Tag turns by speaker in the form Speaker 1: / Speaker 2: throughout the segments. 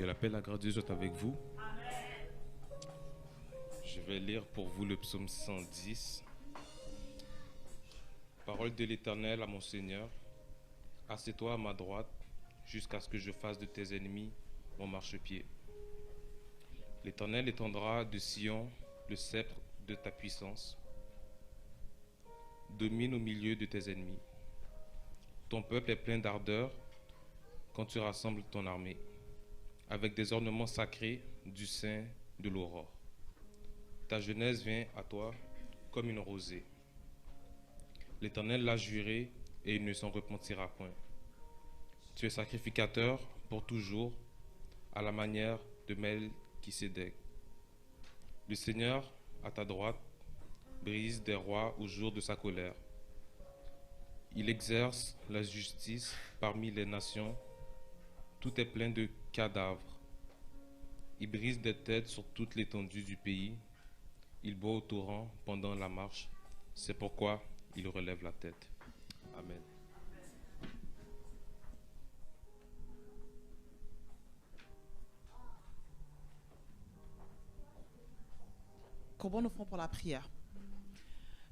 Speaker 1: Que la paix et la grâce de Dieu soient avec vous. Je vais lire pour vous le psaume 110. Parole de l'Éternel à mon Seigneur. Assieds-toi à ma droite, jusqu'à ce que je fasse de tes ennemis mon marchepied. L'Éternel étendra de Sion le sceptre de ta puissance. Domine au milieu de tes ennemis. Ton peuple est plein d'ardeur quand tu rassembles ton armée, avec des ornements sacrés du sein de l'aurore. Ta jeunesse vient à toi comme une rosée. L'Éternel l'a juré et il ne s'en repentira point. Tu es sacrificateur pour toujours, à la manière de Melchisédek. Le Seigneur, à ta droite, brise des rois au jour de sa colère. Il exerce la justice parmi les nations. Tout est plein de cadavres. Il brise des têtes sur toute l'étendue du pays. Il boit au torrent pendant la marche. C'est pourquoi il relève la tête. Amen.
Speaker 2: Courbons nos fronts pour la prière.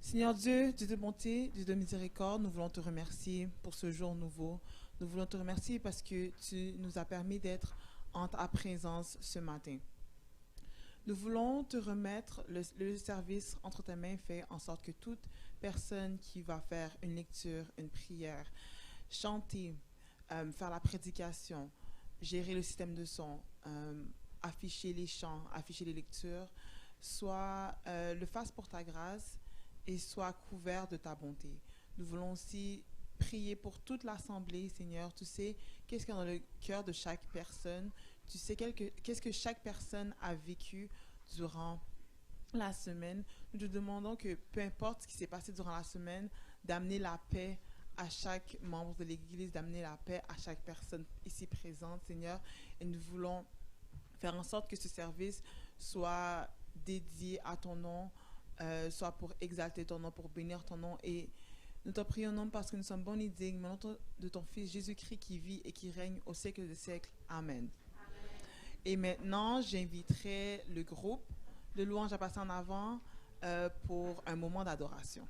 Speaker 2: Seigneur Dieu, Dieu de bonté, Dieu de miséricorde, nous voulons te remercier pour ce jour nouveau. Nous voulons te remercier parce que tu nous as permis d'être en ta présence ce matin. Nous voulons te remettre le service entre tes mains, fait en sorte que toute personne qui va faire une lecture, une prière, chanter, faire la prédication, gérer le système de son, afficher les chants, afficher les lectures, soit le fasse pour ta grâce et soit couvert de ta bonté. Nous voulons aussi prier pour toute l'assemblée, Seigneur. Tu sais qu'est-ce qu'il y a dans le cœur de chaque personne. Tu sais qu'est-ce que chaque personne a vécu durant la semaine. Nous te demandons que peu importe ce qui s'est passé durant la semaine, d'amener la paix à chaque membre de l'Église, d'amener la paix à chaque personne ici présente, Seigneur. Et nous voulons faire en sorte que ce service soit dédié à ton nom, soit pour exalter ton nom, pour bénir ton nom. Et nous te prions, non parce que nous sommes bons et dignes, mais au nom de ton Fils Jésus-Christ qui vit et qui règne au siècle des siècles. Amen. Et maintenant, j'inviterai le groupe de louanges à passer en avant pour un moment d'adoration.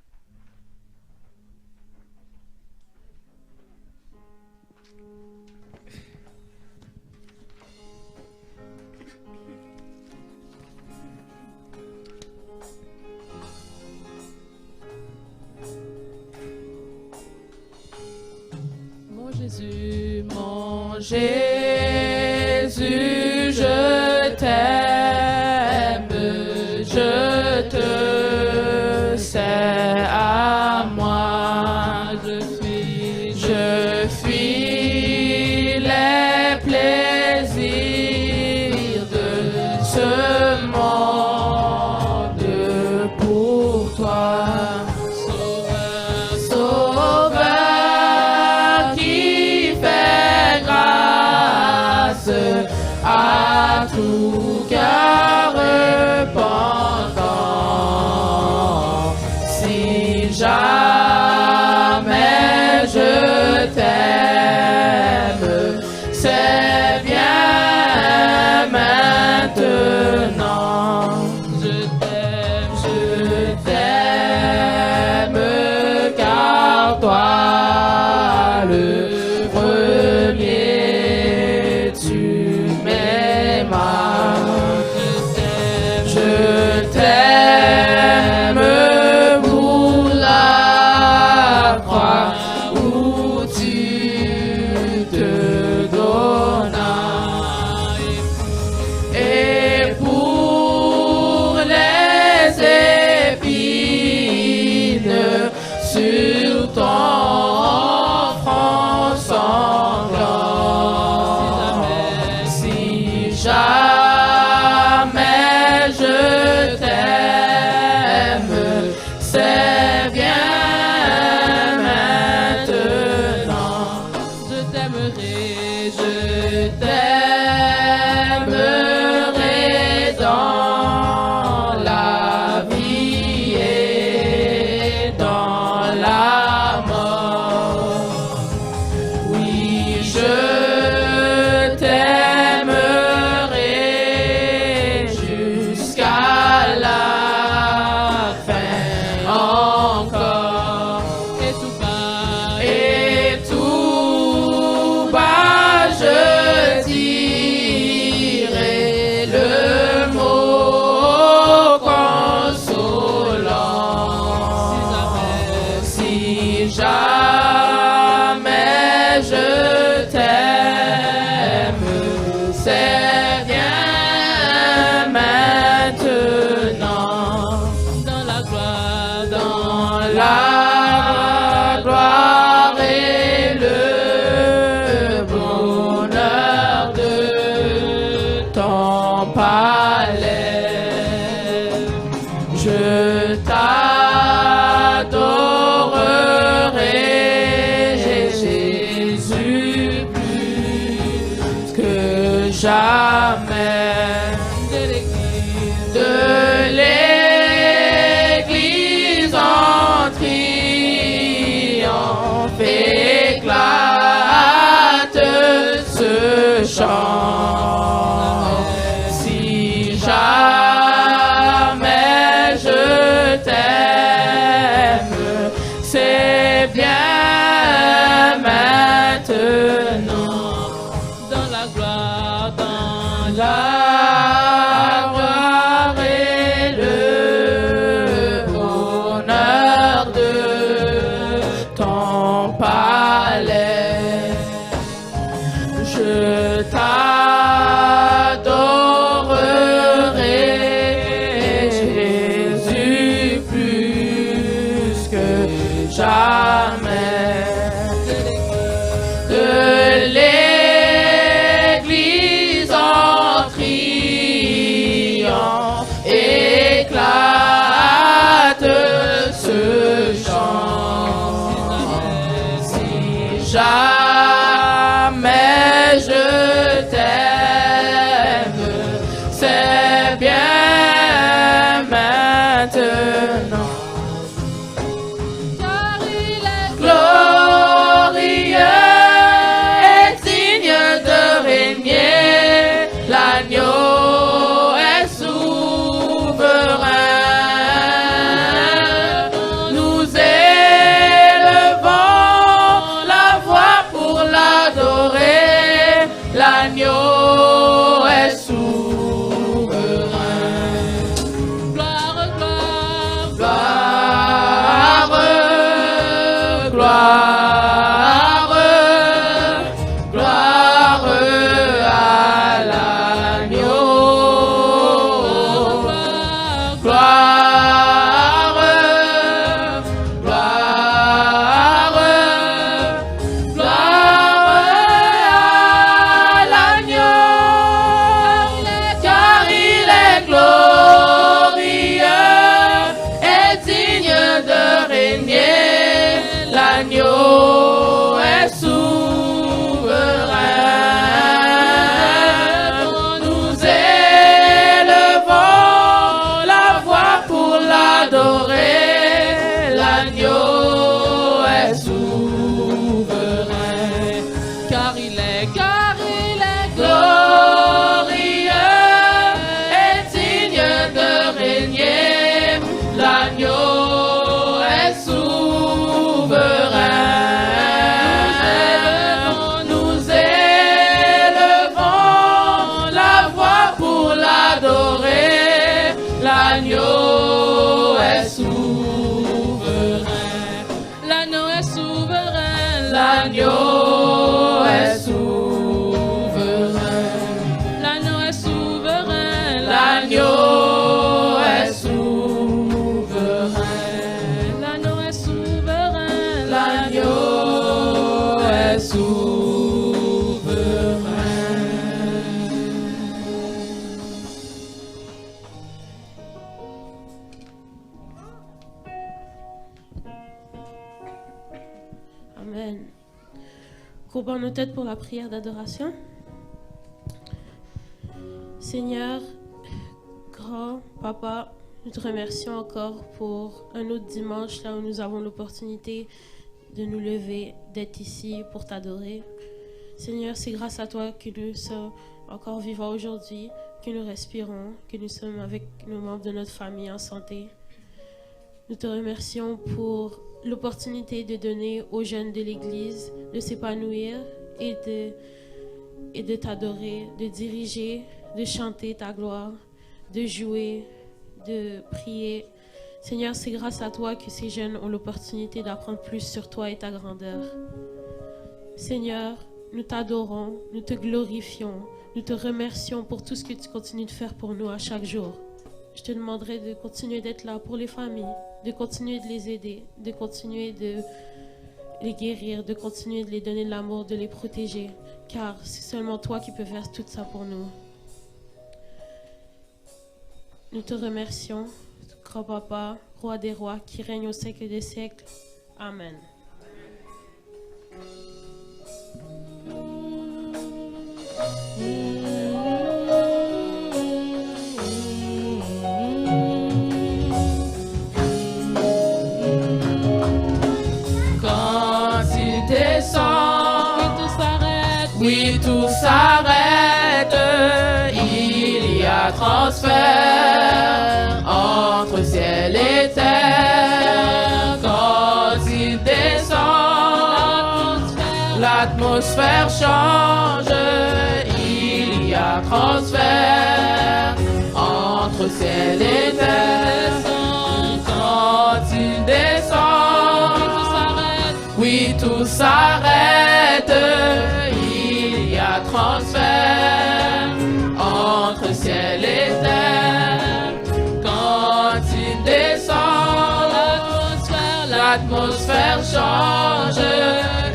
Speaker 3: Mon Jésus, je t'aime, je te sais à moi, je fuis les plaisirs de ce monde pour toi. À tout cœur repentant, si jamais je t'aime, c'est bien maintenant. Je t'aime, car toi, le premier, tu je t'aime pour la croix où tu te donnas et pour les épines sur ton front sanglant. Si jamais je t'aime, c'est bien maintenant. éclate ce chant. Si jamais je t'aime, c'est bien maintenant. Dans la gloire, dans la gloire et le honneur de ton palais, je t'adorerai, Jésus, plus que jamais. De l'église en criant, éclate ce chant. Si jamais je t'aime, c'est bien maintenant. Car il est glorieux et digne de régner, l'agneau est souverain. Nous élevons la voix pour l'adorer, l'agneau est souverain. Gloire, gloire, gloire, gloire, gloire à l'agneau. Gloire, gloire, gloire à l'agneau. Car il est glorieux et digne de régner, l'agneau est souverain. Nous élevons la voix pour l'adorer, l'agneau est souverain. Car il est glorieux et digne de régner, l'agneau est souverain. Nous élevons la voix pour l'adorer, l'agneau est souverain. L'agneau est souverain. L'agneau est souverain. L'agneau est souverain. L'agneau est souverain. L'agneau est souverain. L'agneau est souverain.
Speaker 4: Amen. Courbons nos têtes pour la prière d'adoration. Seigneur, grand Papa, nous te remercions encore pour un autre dimanche là où nous avons l'opportunité de nous lever, d'être ici pour t'adorer. Seigneur, c'est grâce à toi que nous sommes encore vivants aujourd'hui, que nous respirons, que nous sommes avec nos membres de notre famille en santé. Nous te remercions pour l'opportunité de donner aux jeunes de l'Église de s'épanouir et de t'adorer, de diriger, de chanter ta gloire, de jouer, de prier. Seigneur, c'est grâce à toi que ces jeunes ont l'opportunité d'apprendre plus sur toi et ta grandeur. Seigneur, nous t'adorons, nous te glorifions, nous te remercions pour tout ce que tu continues de faire pour nous à chaque jour. Je te demanderai de continuer d'être là pour les familles, de continuer de les aider, de continuer de les guérir, de continuer de les donner de l'amour, de les protéger, car c'est seulement toi qui peux faire tout ça pour nous. Nous te remercions, grand Papa, Roi des rois, qui règne au siècle des siècles. Amen.
Speaker 3: Quand il descend.
Speaker 4: Oui, tout s'arrête.
Speaker 3: Oui, tout s'arrête. Il y a transfert entre ciel et terre. Quand il descend, l'atmosphère change. Il y a transfert entre ciel et terre. Quand il descend, oui, tout s'arrête. Il y a transfert entre ciel et terre. Quand il descend, l'atmosphère change.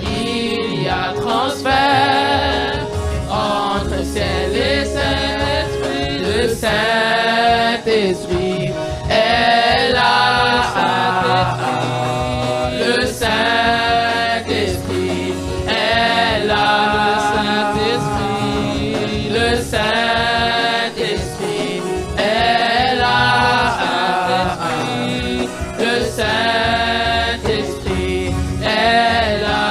Speaker 3: Il y a transfert entre ciel et terre. Le Saint-Esprit est là. Le Saint-Esprit est là. Le Saint-Esprit est là. Le Saint-Esprit est là.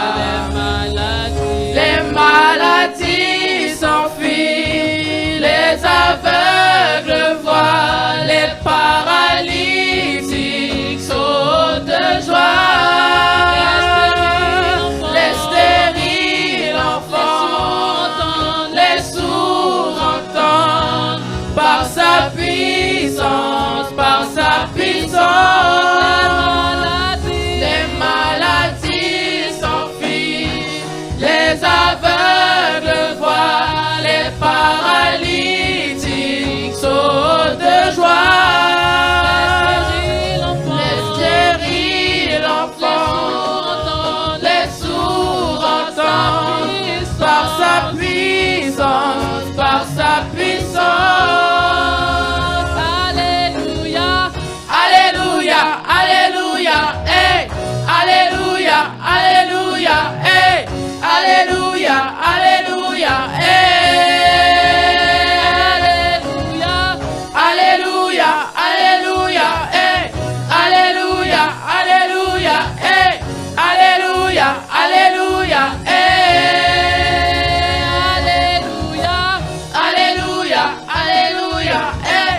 Speaker 3: Les maladies s'enfuient, les aveugles voient, les paralytiques sautent de joie. Les stériles enfants, les sourds entendent, par sa puissance, par sa puissance. Les maladies s'enfuient, les aveugles voient, les paralytiques sautent de joie. Les stériles enfants, les sourds entendent, par sa puissance, par sa puissance. Alléluia, Alléluia, Alléluia, hey, Alléluia, Alléluia, hey, Alléluia, Alléluia, hey, Alléluia, Alléluia, hey, Alléluia, Alléluia, hey, Alléluia, Alléluia, hey, Alléluia, Alléluia, hey,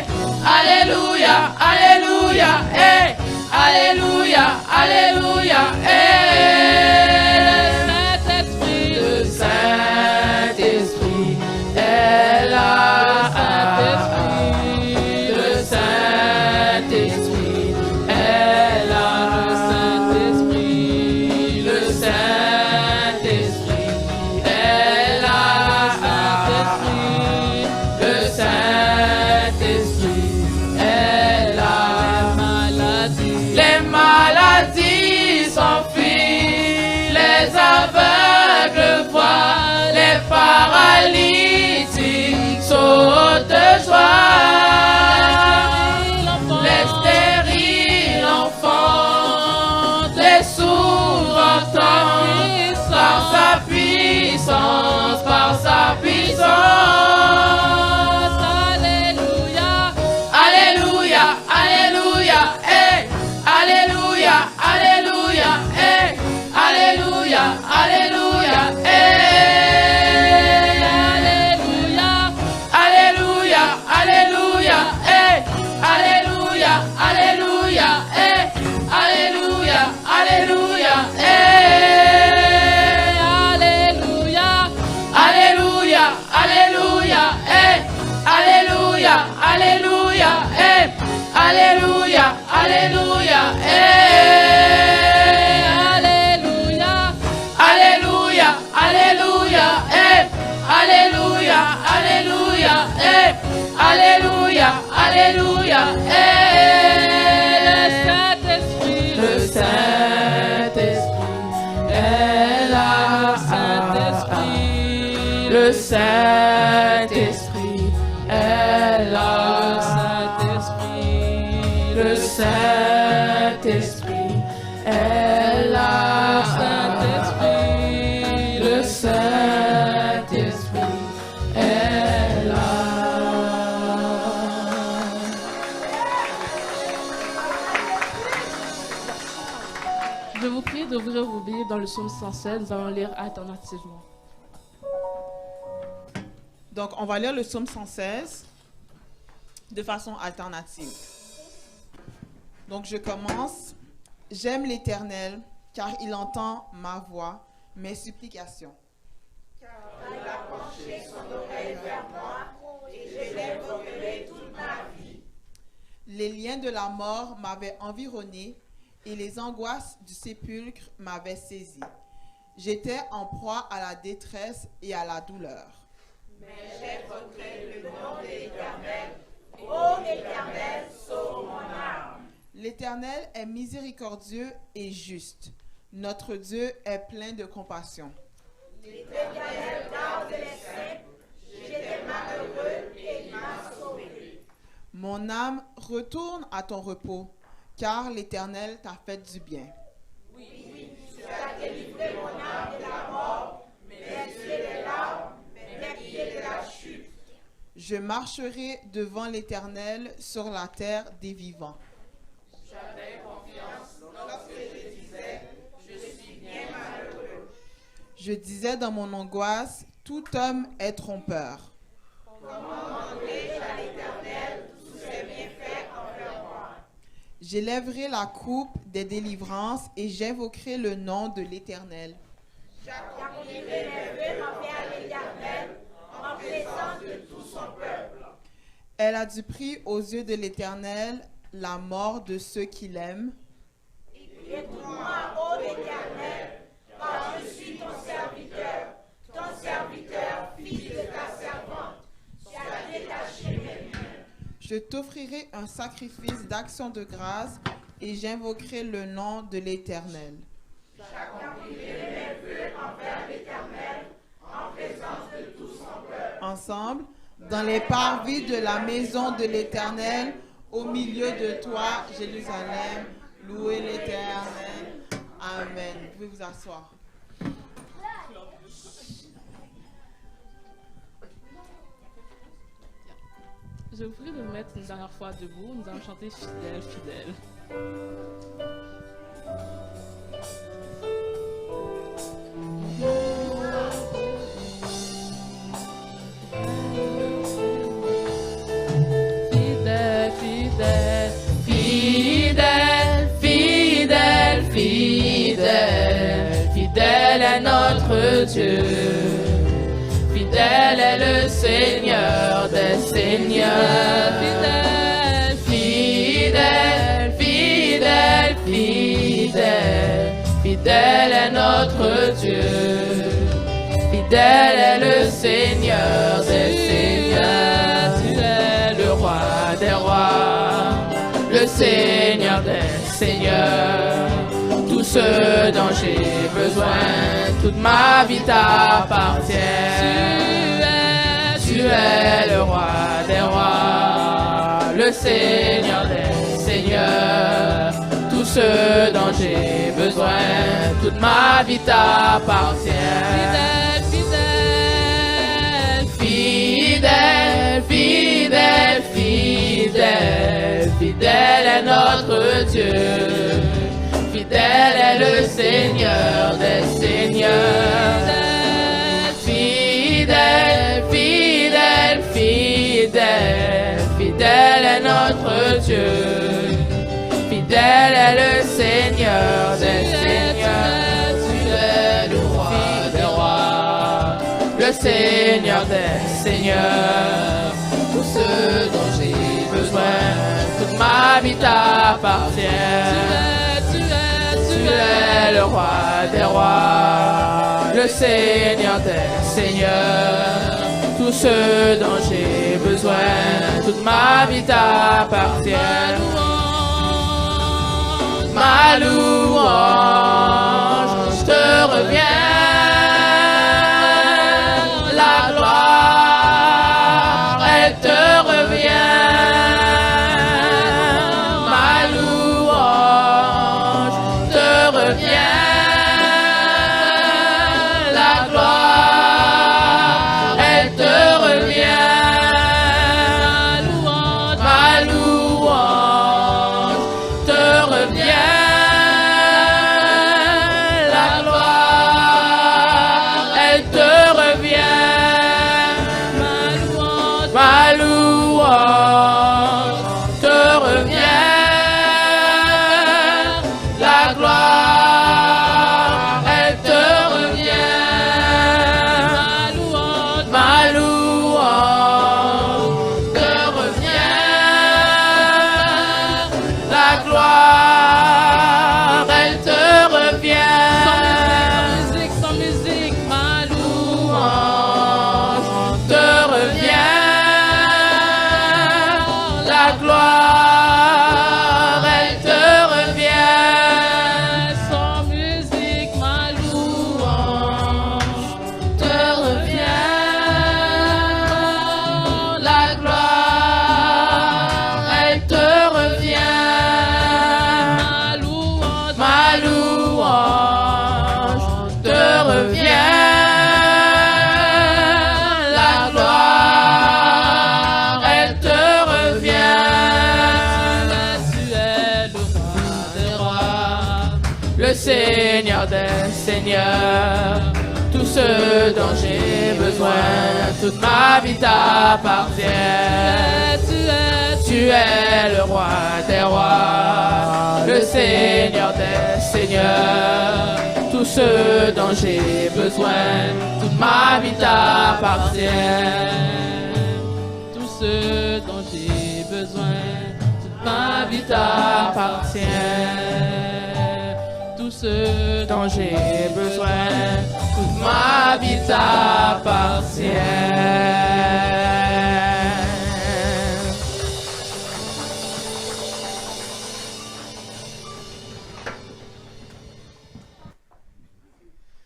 Speaker 3: Alléluia, Alléluia, hey, Alléluia, Alléluia, hey. Le Saint-Esprit est là. Le Saint-Esprit est là. Le Saint-Esprit est là. Le Saint-Esprit est là. Les maladies s'enfuient, les aveugles voient, les paralytiques sautent de joie. Les stériles enfants, les sourds entendent, par sa puissance, par sa puissance. Alléluia, Alléluia, Alléluia, hey, Alléluia, Alléluia, hey, Alléluia, Alléluia, hey, Alléluia, Alléluia, hey, Alléluia, Alléluia, hey, Alléluia, Alléluia, hey, Alléluia, Alléluia, hey, Alléluia, Alléluia, hey, Alléluia, Alléluia, hey, Alléluia, Alléluia, hey, Alléluia, Alléluia, hey, Alléluia, Alléluia, hey. Le Saint-Esprit est là. Le Saint-Esprit est là. Le Saint-Esprit est là. Le Saint-Esprit est là.
Speaker 2: Je vous prie d'ouvrir
Speaker 3: ouvrir vos Bibles dans le psaume 116, nous allons lire alternativement.
Speaker 2: Donc, on va lire le psaume 116 de façon alternative. Donc, je commence. J'aime l'Éternel, car il entend ma voix, mes supplications.
Speaker 5: Car il a penché son oreille vers moi, et je l'invoquerai toute ma vie.
Speaker 2: Les liens de la mort m'avaient environné, et les angoisses du sépulcre m'avaient saisi. J'étais en proie à la détresse et à la douleur.
Speaker 5: Mais j'invoquerai le nom de l'Éternel. Ô Éternel, sauve mon âme.
Speaker 2: L'Éternel est miséricordieux et juste. Notre Dieu est plein de compassion.
Speaker 5: L'Éternel garde les simples. J'étais malheureux et il m'a sauvé.
Speaker 2: Mon âme, retourne à ton repos, car l'Éternel t'a fait du bien.
Speaker 5: Oui, tu as délivré mon âme de la mort, mes yeux des larmes, mes pieds de la chute.
Speaker 2: Je marcherai devant l'Éternel sur la terre des vivants.
Speaker 5: J'avais confiance lorsque je disais, je suis bien malheureux.
Speaker 2: Je disais dans mon angoisse, tout homme est trompeur.
Speaker 5: Comment rendrai-je à l'Éternel tous ses bienfaits envers moi?
Speaker 2: J'élèverai la coupe des délivrances et j'invoquerai le nom de l'Éternel.
Speaker 5: J'accomplirai mes vœux envers l'Éternel en présence de tout son peuple.
Speaker 2: Elle a du prix aux yeux de l'Éternel, la mort de ceux qui l'aiment.
Speaker 5: Écoute-moi, ô Éternel, car je suis ton serviteur, fils de ta servante. Tu as détaché mes mains.
Speaker 2: Je t'offrirai un sacrifice d'action de grâce et j'invoquerai le nom de l'Éternel.
Speaker 5: J'accomplirai mes vœux envers l'Éternel en présence de tout son peuple.
Speaker 2: Ensemble, dans les parvis de la maison de l'Éternel, au milieu de toi, Jérusalem, louez l'Éternel. Amen. Vous pouvez vous asseoir.
Speaker 3: Je vous prie de vous mettre une dernière fois debout. Nous allons chanter Fidèle, fidèle. Fidèle, fidèle, fidèle, fidèle, fidèle, fidèle est notre Dieu. Fidèle est le Seigneur des Seigneurs. Fidèle, fidèle, fidèle, fidèle, fidèle est notre Dieu. Fidèle est le Seigneur des Seigneurs. Tu es le roi des rois, le Seigneur des Seigneurs. Tout ce dont j'ai besoin, toute ma vie t'appartient. Tu es le roi des rois, le Seigneur des Seigneurs. Tout ce dont j'ai besoin, toute ma vie t'appartient. Fidèle, fidèle, fidèle, fidèle est notre Dieu. Fidèle est le Seigneur des Seigneurs. Fidèle, fidèle, fidèle, fidèle est notre Dieu. Fidèle est le Seigneur des Seigneurs. Tu es le roi des rois, le Seigneur des Seigneurs. Tout ce dont j'ai besoin, toute ma vie t'appartient. Tu es le roi des rois, le Seigneur des Seigneurs. Tout ce dont j'ai besoin, toute ma vie t'appartient. Ma louange, je te reviens. La gloire, elle te revient. Ma louange te revient. La gloire, elle te revient. Ma louange te revient. ce dont j'ai besoin. Toute ma vie t'appartient. Tu es le roi des rois, le Seigneur des seigneurs. Tout ce dont j'ai besoin, toute ma vie t'appartient. Tout ce dont j'ai besoin, toute ma vie t'appartient. Tout ce dont j'ai besoin, toute ma vie t'appartient.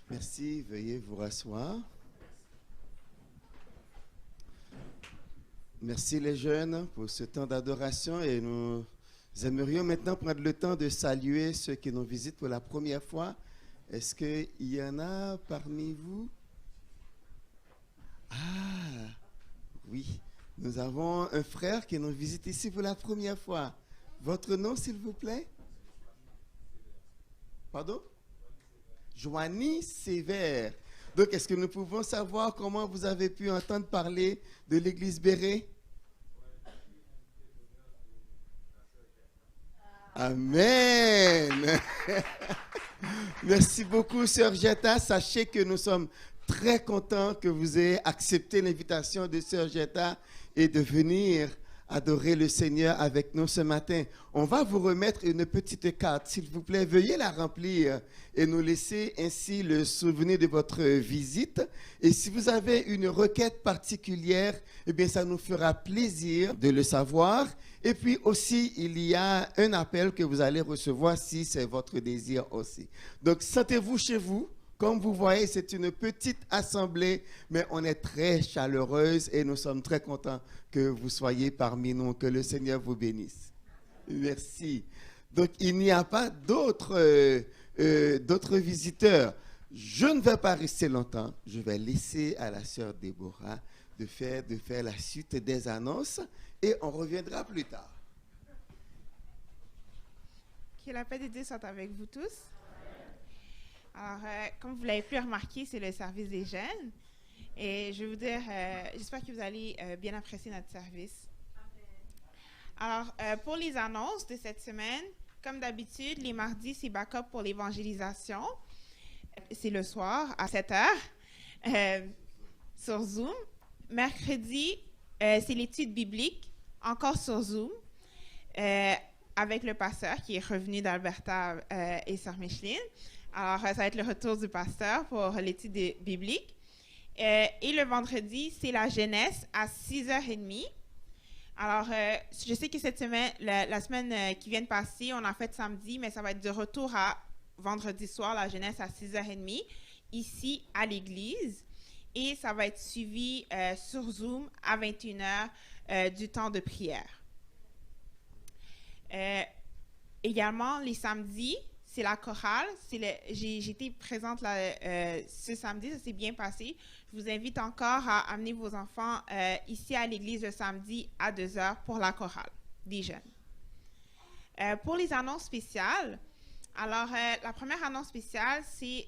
Speaker 6: Merci, veuillez vous rasseoir. Merci les jeunes pour ce temps d'adoration et nous aimerions maintenant prendre le temps de saluer ceux qui nous visitent pour la première fois. Est-ce qu'il y en a parmi vous? Ah, oui, nous avons un frère qui nous visite ici pour la première fois. Votre nom, s'il vous plaît? Pardon? Joanie Sévère. Donc, est-ce que nous pouvons savoir comment vous avez pu entendre parler de l'église Béret? Amen. Merci beaucoup, Sœur Jetta. Sachez que nous sommes très contents que vous ayez accepté l'invitation de Sœur Jetta et de venir adorer le Seigneur avec nous ce matin. On va vous remettre une petite carte. S'il vous plaît, veuillez la remplir et nous laisser ainsi le souvenir de votre visite. Et si vous avez une requête particulière, eh bien, ça nous fera plaisir de le savoir. Et puis aussi, il y a un appel que vous allez recevoir si c'est votre désir aussi. Donc, sentez-vous chez vous. Comme vous voyez, c'est une petite assemblée, mais on est très chaleureuse et nous sommes très contents que vous soyez parmi nous. Que le Seigneur vous bénisse. Merci. Donc, il n'y a pas d'autres visiteurs. Je ne vais pas rester longtemps. Je vais laisser à la sœur Déborah de faire la suite des annonces et on reviendra plus tard.
Speaker 7: Que la paix de Dieu soit avec vous tous. Alors, comme vous l'avez pu remarquer, c'est le service des jeunes. Et je vais vous dire, j'espère que vous allez bien apprécier notre service. Alors, pour les annonces de cette semaine, comme d'habitude, les mardis, c'est backup pour l'évangélisation. C'est le soir à 7h sur Zoom. Mercredi, c'est l'étude biblique, encore sur Zoom, avec le pasteur qui est revenu d'Alberta et Sœur Micheline. Alors, ça va être le retour du pasteur pour l'étude biblique. Et le vendredi, c'est la jeunesse à 6h30. Alors, je sais que cette semaine, la semaine qui vient de passer, on a fait samedi, mais ça va être de retour à vendredi soir, la jeunesse à 6h30, ici à l'église. Et ça va être suivi sur Zoom à 21h du temps de prière. Également, les samedis, c'est la chorale. J'ai été présente là, ce samedi, ça s'est bien passé. Je vous invite encore à amener vos enfants ici à l'église le samedi à 2h pour la chorale des jeunes. Pour les annonces spéciales, alors la première annonce spéciale, c'est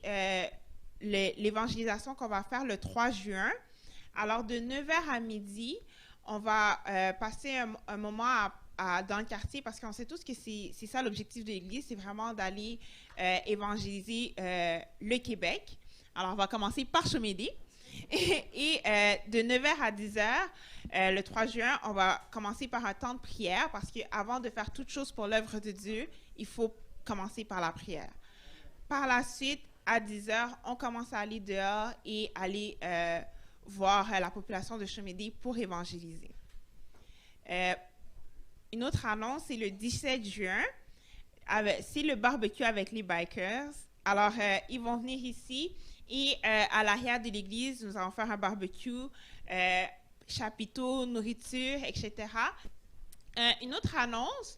Speaker 7: l'évangélisation qu'on va faire le 3 juin. Alors de 9h à midi, on va passer un moment dans le quartier parce qu'on sait tous que c'est ça l'objectif de l'Église, c'est vraiment d'aller évangéliser le Québec. Alors, on va commencer par Chomédé. Et de 9h à 10h, le 3 juin, on va commencer par un temps de prière parce qu'avant de faire toute chose pour l'œuvre de Dieu, il faut commencer par la prière. Par la suite, à 10h, on commence à aller dehors et aller voir la population de Chomédé pour évangéliser. Une autre annonce, c'est le 17 juin. C'est le barbecue avec les bikers. Alors, ils vont venir ici et à l'arrière de l'église, nous allons faire un barbecue, chapiteaux, nourriture, etc. Une autre annonce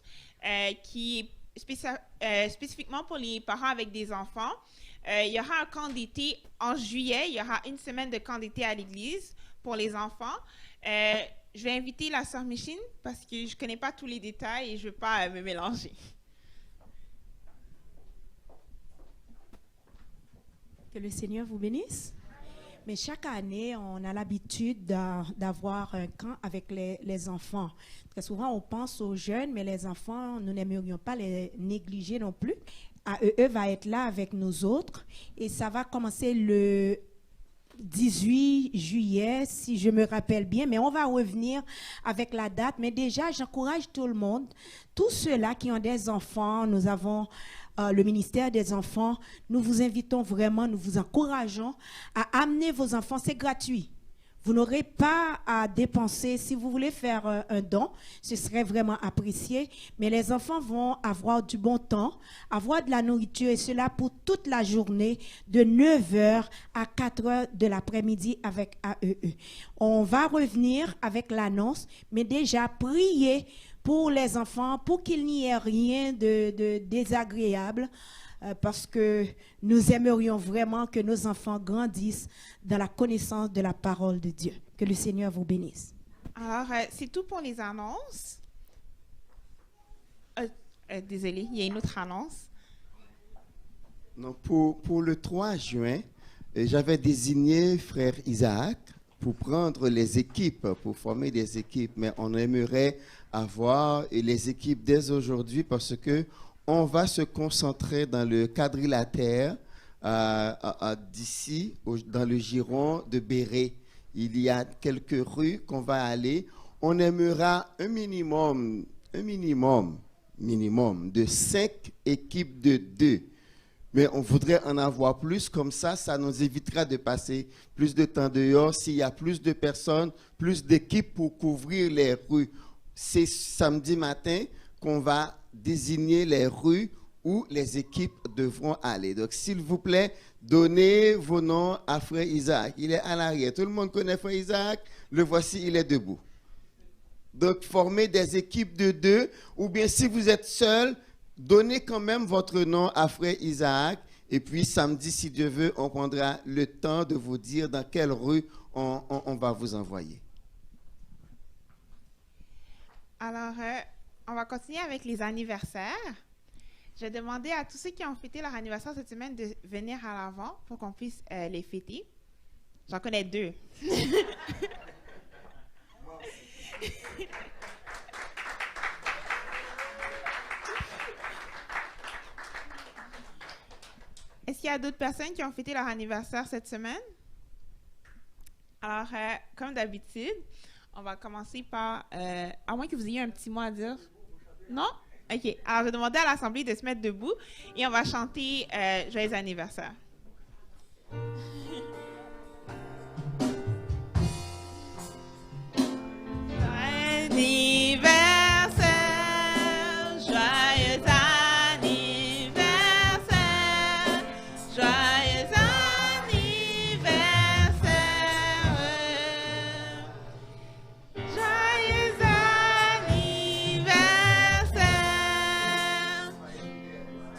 Speaker 7: qui est spécifiquement pour les parents avec des enfants. Il y aura un camp d'été en juillet. Il y aura une semaine de camp d'été à l'église pour les enfants. Je vais inviter la sœur Micheline parce que je ne connais pas tous les détails et je ne veux pas me mélanger.
Speaker 8: Que le Seigneur vous bénisse. Mais chaque année, on a l'habitude d'avoir un camp avec les enfants. Très souvent, on pense aux jeunes, mais les enfants, nous n'aimerions pas les négliger non plus. AEE va être là avec nous autres et ça va commencer le 18 juillet, si je me rappelle bien, mais on va revenir avec la date. Mais déjà, j'encourage tout le monde, tous ceux-là qui ont des enfants, nous avons le ministère des enfants, nous vous invitons vraiment, nous vous encourageons à amener vos enfants, c'est gratuit. Vous n'aurez pas à dépenser. Si vous voulez faire un don, ce serait vraiment apprécié. Mais les enfants vont avoir du bon temps, avoir de la nourriture, et cela pour toute la journée, de 9h à 4h de l'après-midi avec AEE. On va revenir avec l'annonce, mais déjà priez pour les enfants, pour qu'il n'y ait rien de désagréable, parce que nous aimerions vraiment que nos enfants grandissent dans la connaissance de la parole de Dieu. Que le Seigneur vous bénisse.
Speaker 7: Alors, c'est tout pour les annonces. Désolée, il y a une autre annonce.
Speaker 6: Non, pour le 3 juin, j'avais désigné frère Isaac pour prendre les équipes, pour former des équipes, mais on aimerait avoir les équipes dès aujourd'hui parce que on va se concentrer dans le quadrilatère d'ici, dans le giron de Béret. Il y a quelques rues qu'on va aller. On aimera un minimum de 5 équipes de 2. Mais on voudrait en avoir plus, comme ça nous évitera de passer plus de temps dehors. S'il y a plus de personnes, plus d'équipes pour couvrir les rues. C'est samedi matin qu'on va désigner les rues où les équipes devront aller. Donc, s'il vous plaît, donnez vos noms à frère Isaac. Il est à l'arrière. Tout le monde connaît frère Isaac. Le voici, il est debout. Donc, formez des équipes de 2, ou bien si vous êtes seul, donnez quand même votre nom à frère Isaac. Et puis, samedi, si Dieu veut, on prendra le temps de vous dire dans quelle rue on va vous envoyer.
Speaker 7: Alors, on va continuer avec les anniversaires. J'ai demandé à tous ceux qui ont fêté leur anniversaire cette semaine de venir à l'avant pour qu'on puisse les fêter. J'en connais 2. Est-ce qu'il y a d'autres personnes qui ont fêté leur anniversaire cette semaine? Alors, comme d'habitude, on va commencer par, à moins que vous ayez un petit mot à dire. Non? OK. Alors, je vais demander à l'Assemblée de se mettre debout et on va chanter Joyeux anniversaire.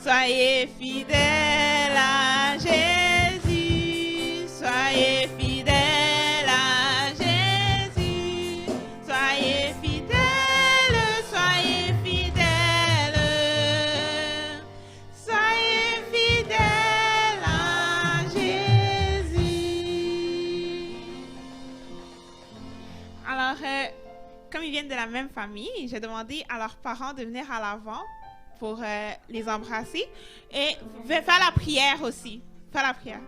Speaker 7: Soyez fidèles à Jésus, soyez fidèles à Jésus, soyez fidèles, soyez fidèles, soyez fidèles à Jésus. Alors, comme ils viennent de la même famille, j'ai demandé à leurs parents de venir à l'avant pour les embrasser et faire la prière aussi. Faire la prière.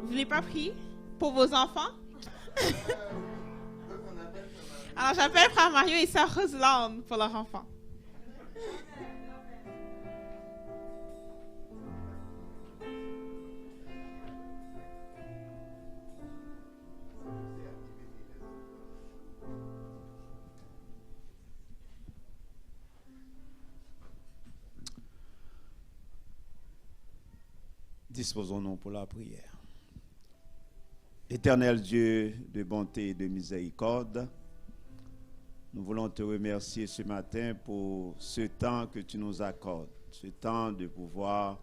Speaker 7: Vous voulez pas prier pour vos enfants? Alors, j'appelle frère Mario et sœur Roseland pour leurs enfants.
Speaker 9: Disposons-nous pour la prière. Éternel Dieu de bonté et de miséricorde, nous voulons te remercier ce matin pour ce temps que tu nous accordes, ce temps de pouvoir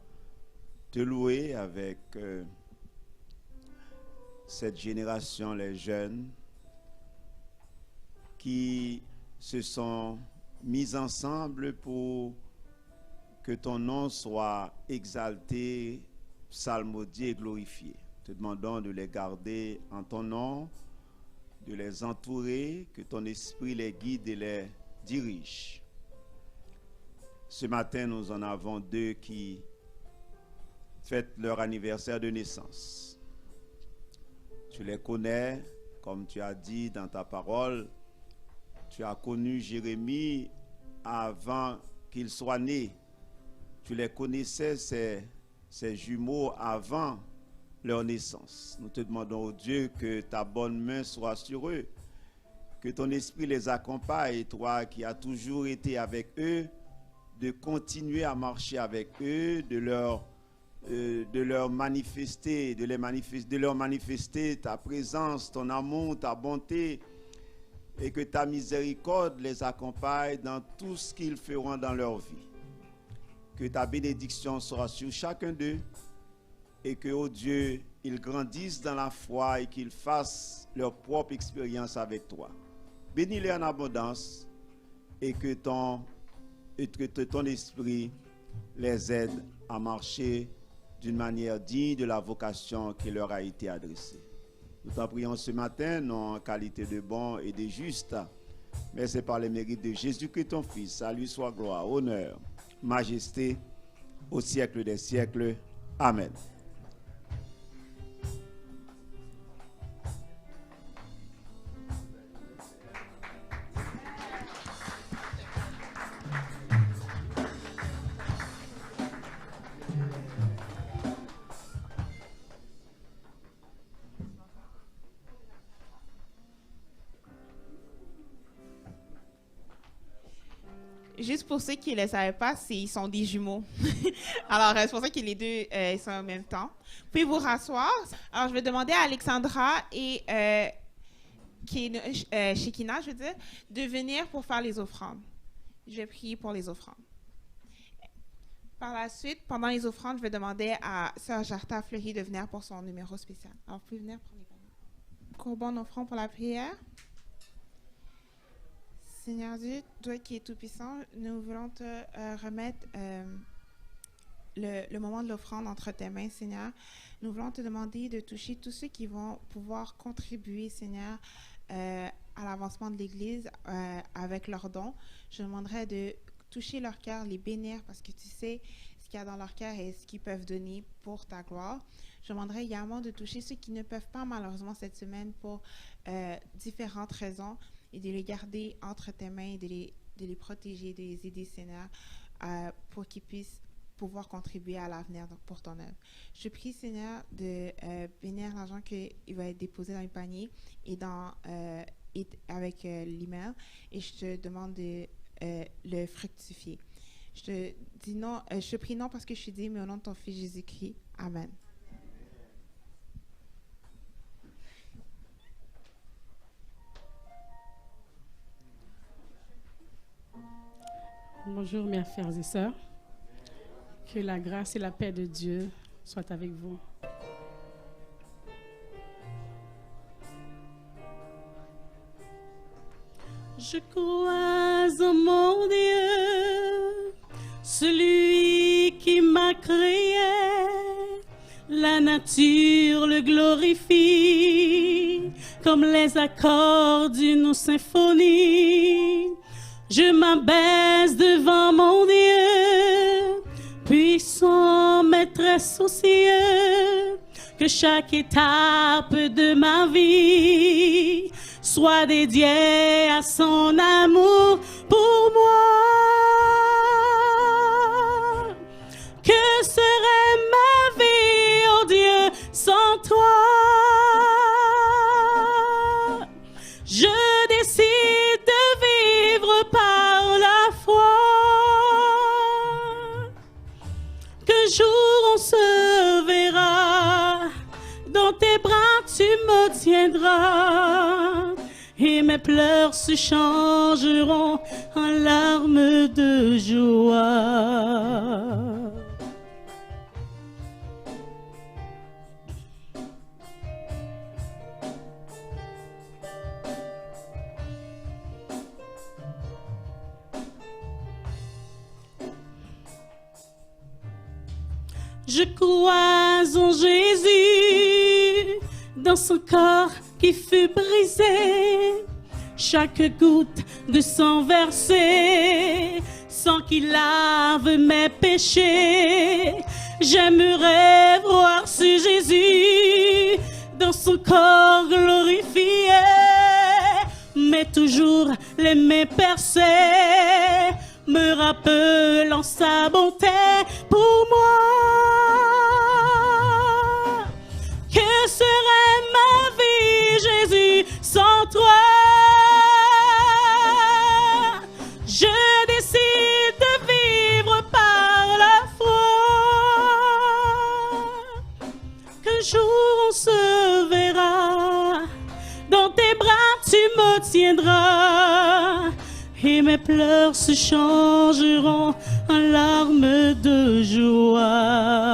Speaker 9: te louer avec cette génération, les jeunes, qui se sont mis ensemble pour que ton nom soit exalté, psalmodié et glorifié. Te demandons de les garder en ton nom, de les entourer, que ton esprit les guide et les dirige. Ce matin, nous en avons 2 qui fêtent leur anniversaire de naissance. Tu les connais, comme tu as dit dans ta parole. Tu as connu Jérémie avant qu'il soit né. Tu les connaissais, ces jumeaux, avant leur naissance. Nous te demandons, oh Dieu, que ta bonne main soit sur eux, que ton esprit les accompagne, et toi qui as toujours été avec eux, de continuer à marcher avec eux, de leur manifester ta présence, ton amour, ta bonté, et que ta miséricorde les accompagne dans tout ce qu'ils feront dans leur vie. Que ta bénédiction sera sur chacun d'eux, et que, oh Dieu, ils grandissent dans la foi et qu'ils fassent leur propre expérience avec toi. Bénis-les en abondance, et que ton esprit les aide à marcher d'une manière digne de la vocation qui leur a été adressée. Nous t'en prions ce matin, non en qualité de bon et de juste, mais c'est par les mérites de Jésus-Christ ton Fils. À lui soit gloire, honneur, majesté, au siècle des siècles. Amen.
Speaker 7: Juste pour ceux qui ne le savaient pas, ils sont des jumeaux. Alors, c'est pour ça que les deux ils sont en même temps. Vous pouvez vous rasseoir. Alors, je vais demander à Alexandra et Shekina, je veux dire, de venir pour faire les offrandes. Je vais prier pour les offrandes. Par la suite, pendant les offrandes, je vais demander à Sœur Jarta Fleury de venir pour son numéro spécial. Alors, vous pouvez venir prendre les panneaux. Courbons nos fronts pour la prière. Seigneur Dieu, toi qui es tout-puissant, nous voulons te remettre le moment de l'offrande entre tes mains, Seigneur. Nous voulons te demander de toucher tous ceux qui vont pouvoir contribuer, Seigneur, à l'avancement de l'Église avec leurs dons. Je demanderai de toucher leur cœur, les bénir, parce que tu sais ce qu'il y a dans leur cœur et ce qu'ils peuvent donner pour ta gloire. Je demanderai également de toucher ceux qui ne peuvent pas, malheureusement, cette semaine pour différentes raisons, et de les garder entre tes mains, et de les protéger, de les aider, Seigneur, pour qu'ils puissent pouvoir contribuer à l'avenir pour ton œuvre. Je prie, Seigneur, de bénir l'argent qui va être déposé dans le panier et avec l'email, et je te demande de le fructifier. Je te dis non, je te prie non parce que je suis dit, mais au nom de ton Fils Jésus-Christ. Amen.
Speaker 10: Bonjour mes frères et sœurs. Que la grâce et la paix de Dieu soient avec vous. Je crois en mon Dieu, celui qui m'a créé, la nature le glorifie, comme les accords d'une symphonie. Je m'abaisse devant mon Dieu, puissant maîtresse aux cieux, que chaque étape de ma vie soit dédiée à son amour pour moi. Que serait ma vie, oh Dieu, sans toi? Je décide de vivre par la foi. Qu'un jour on se verra, dans tes bras tu me tiendras, et mes pleurs se changeront en larmes de joie. Je crois en Jésus, dans son corps qui fut brisé, chaque goutte de sang versé, sang qui lave mes péchés. J'aimerais voir ce Jésus dans son corps glorifié, mais toujours les mains percées, me rappelant sa bonté pour moi. Que serait ma vie, Jésus, sans toi? Je décide de vivre par la foi. Qu'un jour on se verra, dans tes bras tu me tiendras, et mes pleurs se changeront en larmes de joie.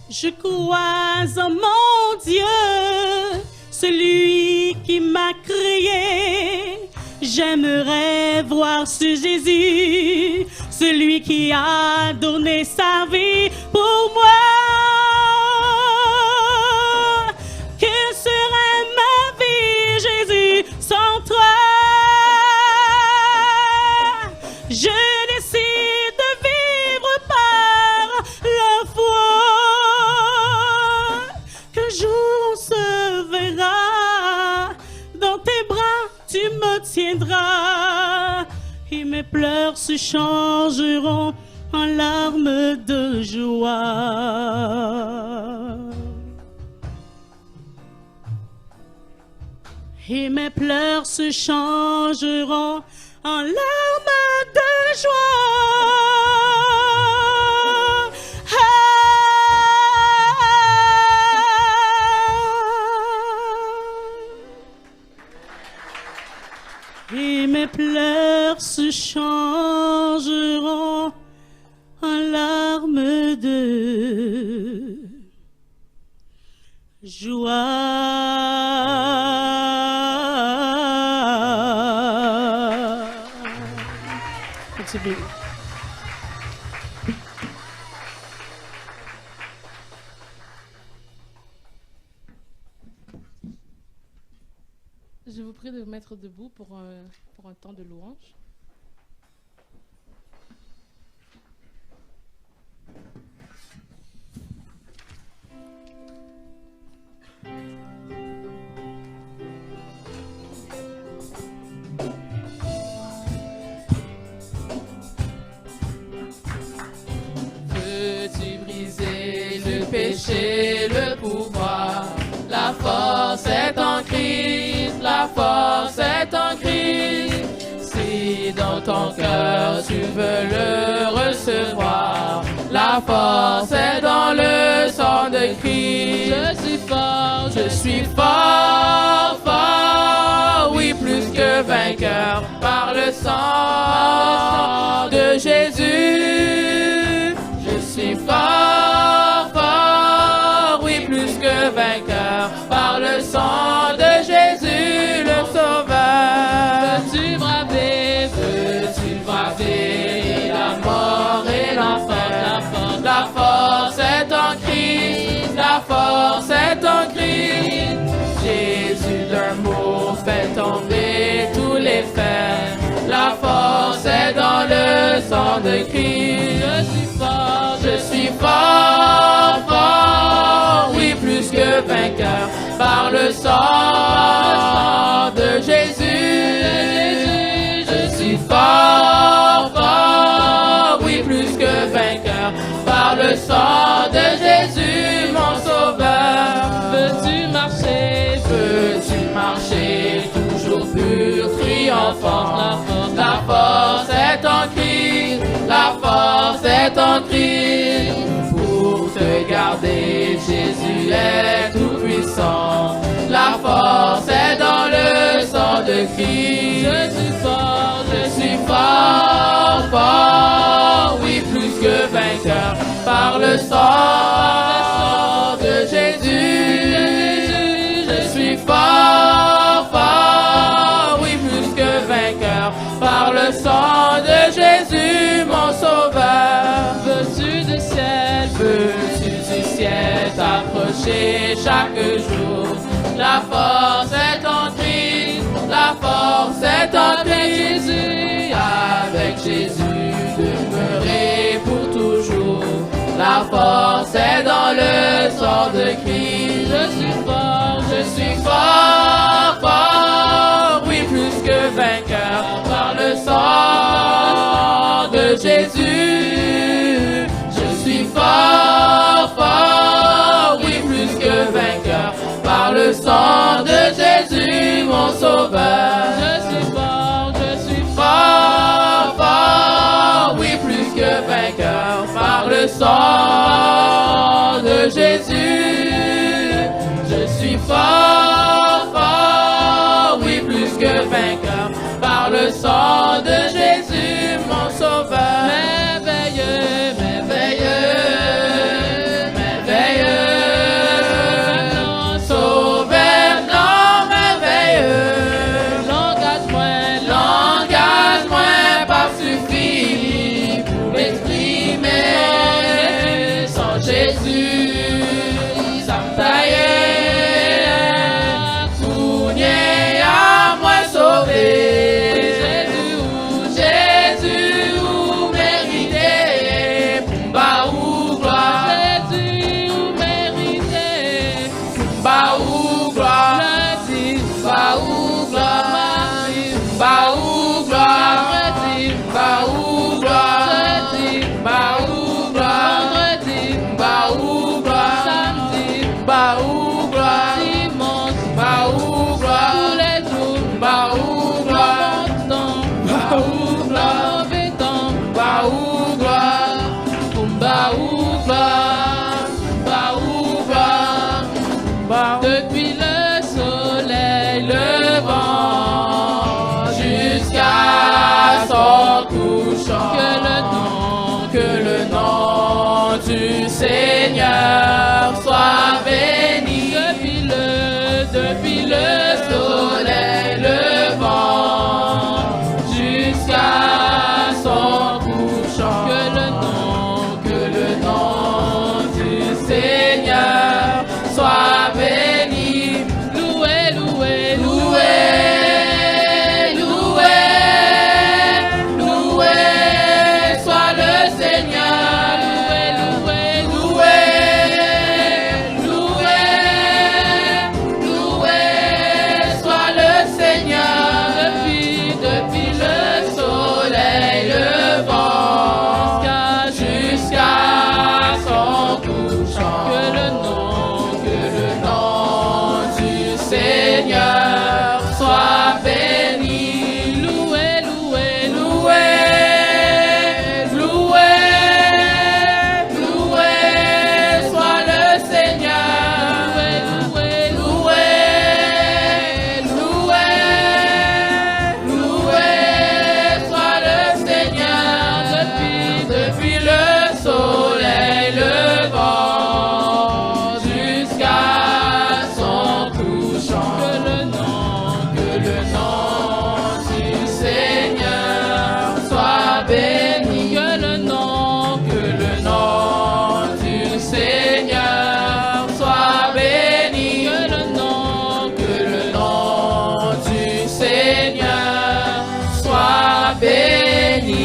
Speaker 10: Je crois en mon Dieu, celui qui m'a créé. J'aimerais voir ce Jésus, celui qui a donné sa vie pour moi. Que serait ma vie, Jésus, sans toi? Je décide de vivre par la foi. Qu'un jour on se verra, dans tes bras tu me tiendras, et mes pleurs se changeront en larmes de joie. Et mes pleurs se changeront en larmes de joie. Et mes pleurs se changeront en larmes de joie.
Speaker 3: Je vous prie de vous mettre debout pour un temps de louange.
Speaker 11: Veux-tu briser le péché, le pouvoir? La force est en Christ, la force est en Christ. Si dans ton cœur tu veux le recevoir, la force est dans le sang de Christ. Je suis fort, fort, oui, plus que vainqueur par le sang de Jésus. Je suis fort, fort, oui, plus que vainqueur par le sang de Jésus, le Sauveur. Veux-tu braver la mort et l'enfer? La force est en Christ, la force est en Christ. Jésus d'un mot fait tomber tous les fers. La force est dans le sang de Christ. Je suis fort, fort, oui, plus que vainqueur par le sang de Jésus. Je suis fort, fort, oui, plus que vainqueur par le sang de Jésus, mon Sauveur. Veux-tu marcher toujours pur, triomphant? La force est en Christ, la force est en Christ, pour te garder par le sang de Jésus. Je suis fort, fort, oui, plus que vainqueur, par le sang de Jésus, mon sauveur. Veux-tu du ciel t'approcher chaque jour? La force est en Christ, la force est en Christ. Avec Jésus, demeurer pour toujours. La force est dans le sang de Christ. Je suis fort, fort, oui, plus que vainqueur, par le sang de Jésus. Je suis fort, fort, oui, plus que vainqueur, par le sang de Jésus, mon sauveur. Je suis fort, fort, oui, plus que vainqueur, par le sang de Jésus. Je suis fort, fort, oui, plus que vainqueur, par le sang de Jésus, mon sauveur. Merveilleux, merveilleux, merveilleux, sauveur, non, merveilleux. Langage-moi pas suffit pour m'exprimer. Sans Jésus, ça me taillait, cougné à moi sauvé. Jésus, où mérité, Pumba ou gloire. Jésus, où mérité, Pumba ou gloire. Pumba ou gloire. Pumba ou gloire. Pumba ou gloire. Pumba ou gloire. Pumba ou gloire. Samedi, Pumba ou gloire. Dimanche, Pumba ou gloire. Tous les jours, Pumba ou gloire. Pumba ou gloire. Pumba ou gloire. Pumba ou gloire. Pumba ou gloire. Depuis le soleil levant jusqu'à son couchant, que le nom du Seigneur soit béni. Depuis le soleil levant jusqu'à son couchant, que le nom du Seigneur soit béni. Loué, loué, loué, loué, loué soit le Seigneur. Loué, loué, loué, loué, loué soit le Seigneur. Depuis le soleil levant jusqu'à son couchant, que le nom du Seigneur soit béni. Loué, loué, loué, loué, loué soit le Seigneur. Loué, loué, loué, loué soit le Seigneur. Depuis le soleil levant jusqu'à son couchant, que le nom du Seigneur soit béni. Que le nom du Seigneur soit béni. Que le nom du Seigneur soit béni.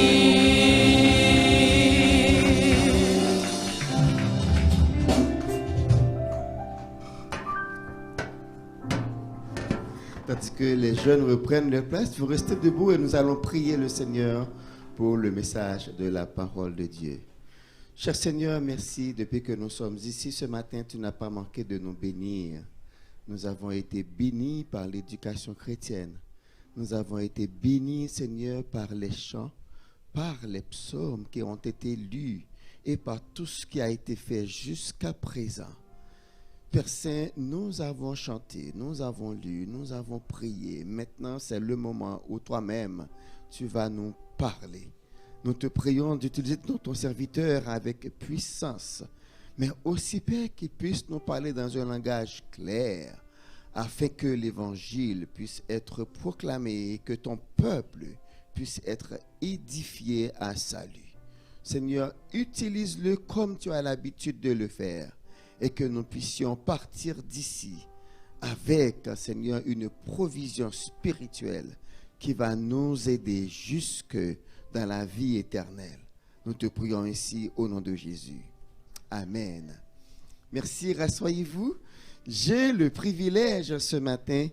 Speaker 6: Tandis que les jeunes reprennent leur place, vous restez debout et nous allons prier le Seigneur pour le message de la parole de Dieu. Cher Seigneur, merci. Depuis que nous sommes ici ce matin, tu n'as pas manqué de nous bénir. Nous avons été bénis par l'éducation chrétienne. Nous avons été bénis, Seigneur, par les chants, par les psaumes qui ont été lus et par tout ce qui a été fait jusqu'à présent. Père Saint, nous avons chanté, nous avons lu, nous avons prié. Maintenant, c'est le moment où toi-même, tu vas nous parler. Nous te prions d'utiliser ton serviteur avec puissance, mais aussi, Père, qu'il puisse nous parler dans un langage clair, afin que l'Évangile puisse être proclamé et que ton peuple puisse être édifié à salut. Seigneur, utilise-le comme tu as l'habitude de le faire et que nous puissions partir d'ici avec, Seigneur, une provision spirituelle qui va nous aider jusque dans la vie éternelle. Nous te prions ainsi au nom de Jésus. Amen. Merci, rassoyez-vous. J'ai le privilège ce matin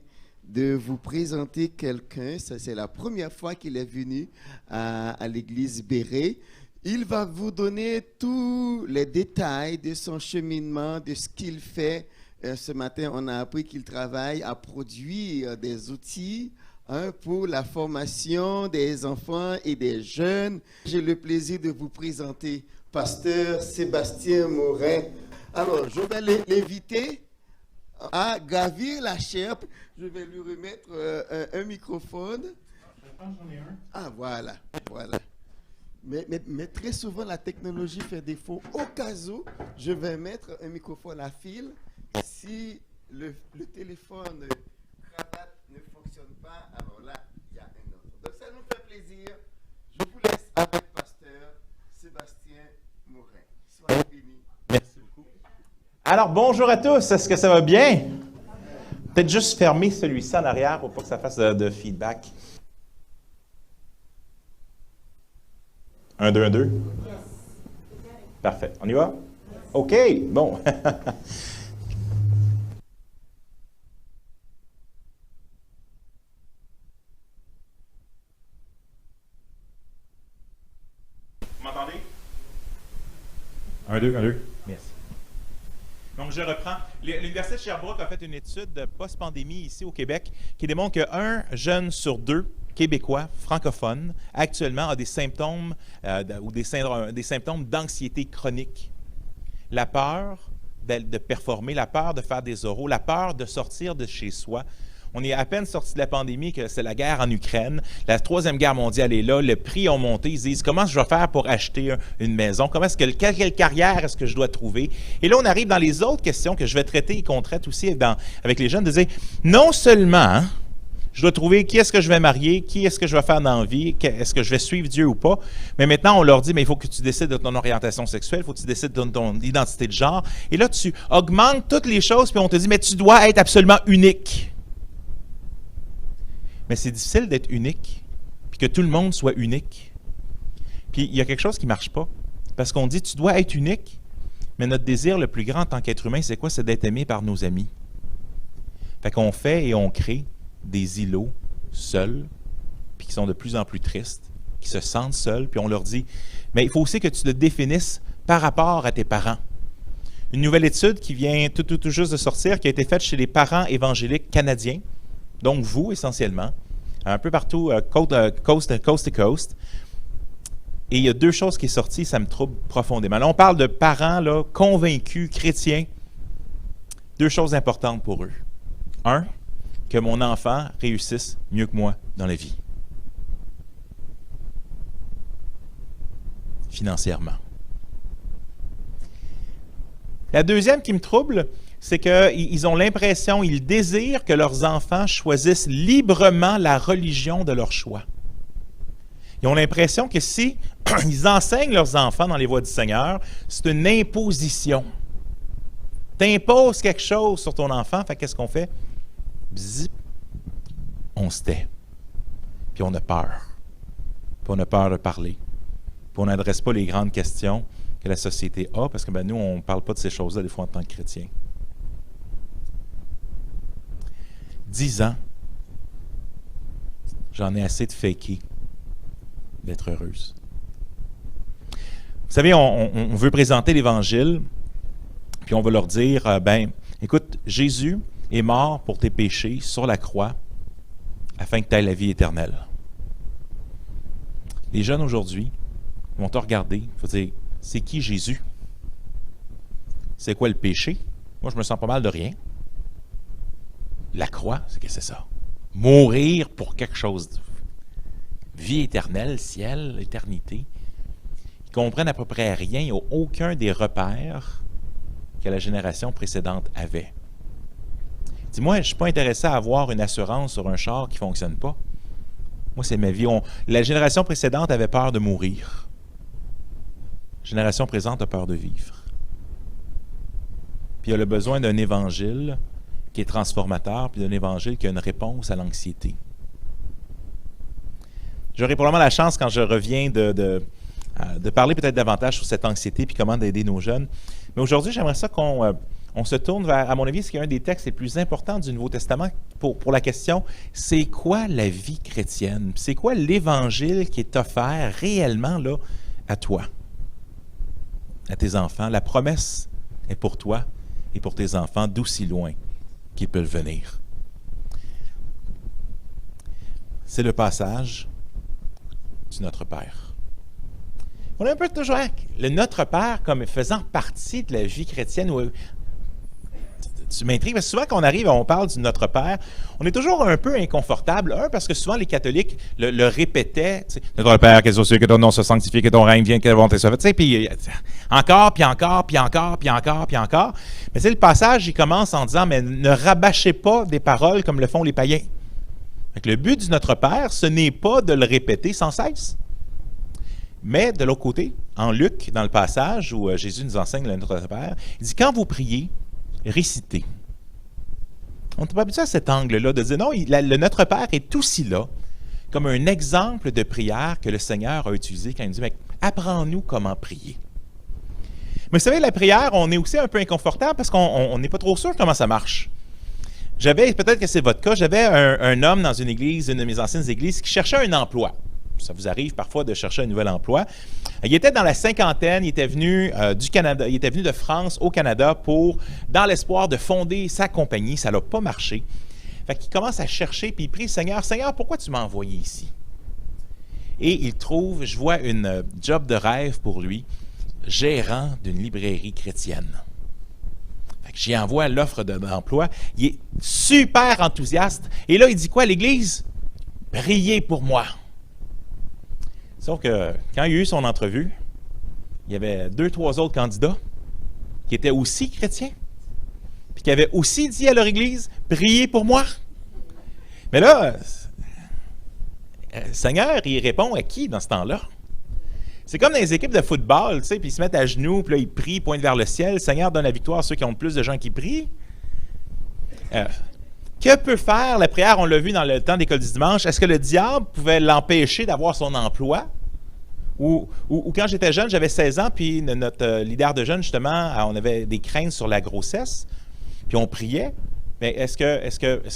Speaker 6: de vous présenter quelqu'un. C'est la première fois qu'il est venu à l'église Béret. Il va vous donner tous les détails de son cheminement, de ce qu'il fait. Ce matin, on a appris qu'il travaille à produire des outils pour la formation des enfants et des jeunes. J'ai le plaisir de vous présenter Pasteur Sébastien Morin. Alors, je vais l'inviter à gravir la chaire. Je vais lui remettre un microphone. Ah, voilà. Mais très souvent, la technologie fait défaut. Au cas où, je vais mettre un microphone à fil. Si le téléphone cravate ne fonctionne pas, alors là, il y a un autre. Donc, ça nous fait plaisir. Je vous laisse avec Pasteur Sébastien Morin. Soyez bénis.
Speaker 12: Merci beaucoup. Alors, bonjour à tous. Est-ce que ça va bien? Peut-être juste fermer celui-ci en arrière pour pas que ça fasse de feedback. 1, 2, 1, 2. Parfait. On y va? OK. Bon. Vous m'entendez? 1, 2, 1, 2. Merci. Donc, je reprends. L'Université de Sherbrooke a fait une étude post-pandémie ici au Québec qui démontre qu'un jeune sur 2 Québécois francophones actuellement a des symptômes ou des symptômes d'anxiété chronique. La peur de performer, la peur de faire des oraux, la peur de sortir de chez soi. On est à peine sorti de la pandémie, que c'est la guerre en Ukraine. La Troisième Guerre mondiale est là. Le prix ont monté. Ils se disent, comment je vais faire pour acheter une maison? Quelle carrière est-ce que je dois trouver? Et là, on arrive dans les autres questions que je vais traiter et qu'on traite aussi avec les jeunes, de dire, non seulement je dois trouver qui est-ce que je vais marier, qui est-ce que je vais faire dans la vie, est-ce que je vais suivre Dieu ou pas. Mais maintenant, on leur dit, mais il faut que tu décides de ton orientation sexuelle, il faut que tu décides de ton identité de genre. Et là, tu augmentes toutes les choses, puis on te dit, mais tu dois être absolument unique. Mais c'est difficile d'être unique, puis que tout le monde soit unique. Puis il y a quelque chose qui ne marche pas. Parce qu'on dit, tu dois être unique, mais notre désir le plus grand en tant qu'être humain, c'est quoi? C'est d'être aimé par nos amis. Fait qu'on fait et on crée des îlots seuls, puis qui sont de plus en plus tristes, qui se sentent seuls, puis on leur dit, mais il faut aussi que tu te définisses par rapport à tes parents. Une nouvelle étude qui vient tout juste de sortir, qui a été faite chez les parents évangéliques canadiens, donc vous essentiellement, un peu partout, coast to coast. Et il y a 2 choses qui sont sorties, ça me trouble profondément. Là, on parle de parents là, convaincus, chrétiens. 2 choses importantes pour eux. 1, que mon enfant réussisse mieux que moi dans la vie. Financièrement. La deuxième qui me trouble, c'est qu'ils ont l'impression, ils désirent que leurs enfants choisissent librement la religion de leur choix. Ils ont l'impression que si ils enseignent leurs enfants dans les voies du Seigneur, c'est une imposition. Tu imposes quelque chose sur ton enfant, fait qu'est-ce qu'on fait? Bzip, on se tait. Puis on a peur. Puis on a peur de parler. Puis on n'adresse pas les grandes questions que la société a, parce que nous, on ne parle pas de ces choses-là des fois en tant que chrétiens. 10 ans, j'en ai assez de faker d'être heureuse. Vous savez, on veut présenter l'Évangile, puis on va leur dire, écoute, Jésus est mort pour tes péchés sur la croix, afin que tu aies la vie éternelle. Les jeunes aujourd'hui vont te regarder, il faut dire, c'est qui Jésus? C'est quoi le péché? Moi, je me sens pas mal de rien. La croix, c'est que c'est ça. Mourir pour quelque chose. Vie éternelle, ciel, éternité. Ils comprennent à peu près rien, ils n'ont aucun des repères que la génération précédente avait. Dis-moi, je ne suis pas intéressé à avoir une assurance sur un char qui ne fonctionne pas. Moi, c'est ma vie. La génération précédente avait peur de mourir. La génération présente a peur de vivre. Puis il y a le besoin d'un évangile qui est transformateur, puis d'un évangile qui a une réponse à l'anxiété. J'aurai probablement la chance, quand je reviens, de parler peut-être davantage sur cette anxiété puis comment d'aider nos jeunes. Mais aujourd'hui, j'aimerais ça qu'on se tourne vers, à mon avis, ce qui est un des textes les plus importants du Nouveau Testament pour la question, c'est quoi la vie chrétienne? C'est quoi l'évangile qui est offert réellement là, à toi, à tes enfants? La promesse est pour toi et pour tes enfants, d'aussi loin qu'ils peuvent venir. C'est le passage du Notre Père. On a un peu toujours le Notre Père comme faisant partie de la vie chrétienne. Où, tu m'intrigues, parce que souvent quand on arrive et on parle du Notre Père, on est toujours un peu inconfortable. Un, parce que souvent les catholiques le répétaient. Notre Père, qui es aux cieux, que ton nom se sanctifie, que ton règne vienne, que ta volonté soit faite. Puis encore, puis encore, puis encore, puis encore, puis encore. Mais le passage, il commence en disant, mais ne rabâchez pas des paroles comme le font les païens. Donc, le but du Notre Père, ce n'est pas de le répéter sans cesse. Mais de l'autre côté, en Luc, dans le passage où Jésus nous enseigne le Notre Père, il dit, quand vous priez, récitez. On n'est pas habitué à cet angle-là de dire, non, le Notre Père est aussi là, comme un exemple de prière que le Seigneur a utilisé quand il dit, mais apprends-nous comment prier. Mais vous savez, la prière, on est aussi un peu inconfortable parce qu'on n'est pas trop sûr comment ça marche. Peut-être que c'est votre cas, j'avais un homme dans une église, une de mes anciennes églises, qui cherchait un emploi. Ça vous arrive parfois de chercher un nouvel emploi. Il était dans la cinquantaine, il était venu du Canada, il était venu de France au Canada dans l'espoir de fonder sa compagnie. Ça n'a pas marché. Fait qu'il commence à chercher, puis il prie, Seigneur, pourquoi tu m'as envoyé ici? Et il trouve, je vois une job de rêve pour lui, gérant d'une librairie chrétienne. Fait que j'y envoie l'offre d'emploi. Il est super enthousiaste. Et là, il dit quoi à l'église? Priez pour moi. Sauf que quand il a eu son entrevue, il y avait 2-3 autres candidats qui étaient aussi chrétiens, puis qui avaient aussi dit à leur église, priez pour moi. Mais là, Seigneur, il répond à qui dans ce temps-là? C'est comme dans les équipes de football, tu sais, puis ils se mettent à genoux, puis là, ils prient, pointent vers le ciel. Seigneur donne la victoire à ceux qui ont le plus de gens qui prient. Que peut faire la prière? On l'a vu dans le temps d'école du dimanche. Est-ce que le diable pouvait l'empêcher d'avoir son emploi? Ou quand j'étais jeune, j'avais 16 ans, puis notre leader de jeunes, justement, on avait des craintes sur la grossesse, puis on priait. Mais est-ce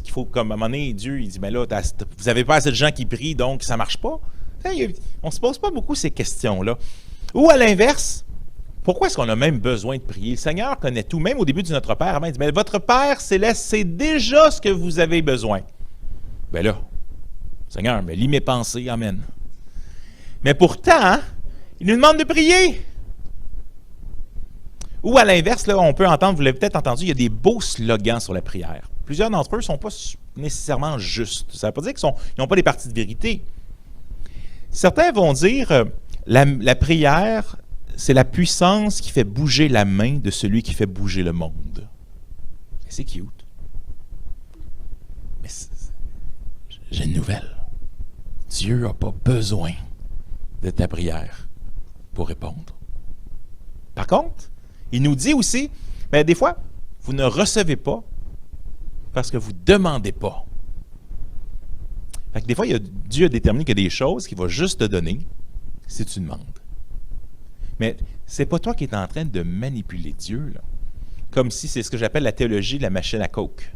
Speaker 12: qu'il faut, comme à un moment donné, Dieu, il dit, mais là, vous n'avez pas assez de gens qui prient, donc ça ne marche pas? On ne se pose pas beaucoup ces questions-là. Ou à l'inverse, pourquoi est-ce qu'on a même besoin de prier? Le Seigneur connaît tout, même au début du Notre Père. Il dit, mais votre Père céleste, c'est déjà ce que vous avez besoin. Bien là, Seigneur, mais lis mes pensées, amen. Mais pourtant, il nous demande de prier. Ou à l'inverse, là, on peut entendre, vous l'avez peut-être entendu, il y a des beaux slogans sur la prière. Plusieurs d'entre eux ne sont pas nécessairement justes. Ça ne veut pas dire qu'ils n'ont pas des parties de vérité. Certains vont dire, la prière, c'est la puissance qui fait bouger la main de celui qui fait bouger le monde. C'est cute. Mais j'ai une nouvelle. Dieu n'a pas besoin de ta prière pour répondre. Par contre, il nous dit aussi, mais des fois, vous ne recevez pas parce que vous ne demandez pas. Fait que des fois, Dieu a déterminé qu'il y a des choses qu'il va juste te donner si tu demandes. Mais c'est pas toi qui es en train de manipuler Dieu, là. Comme si c'est ce que j'appelle la théologie de la machine à coke.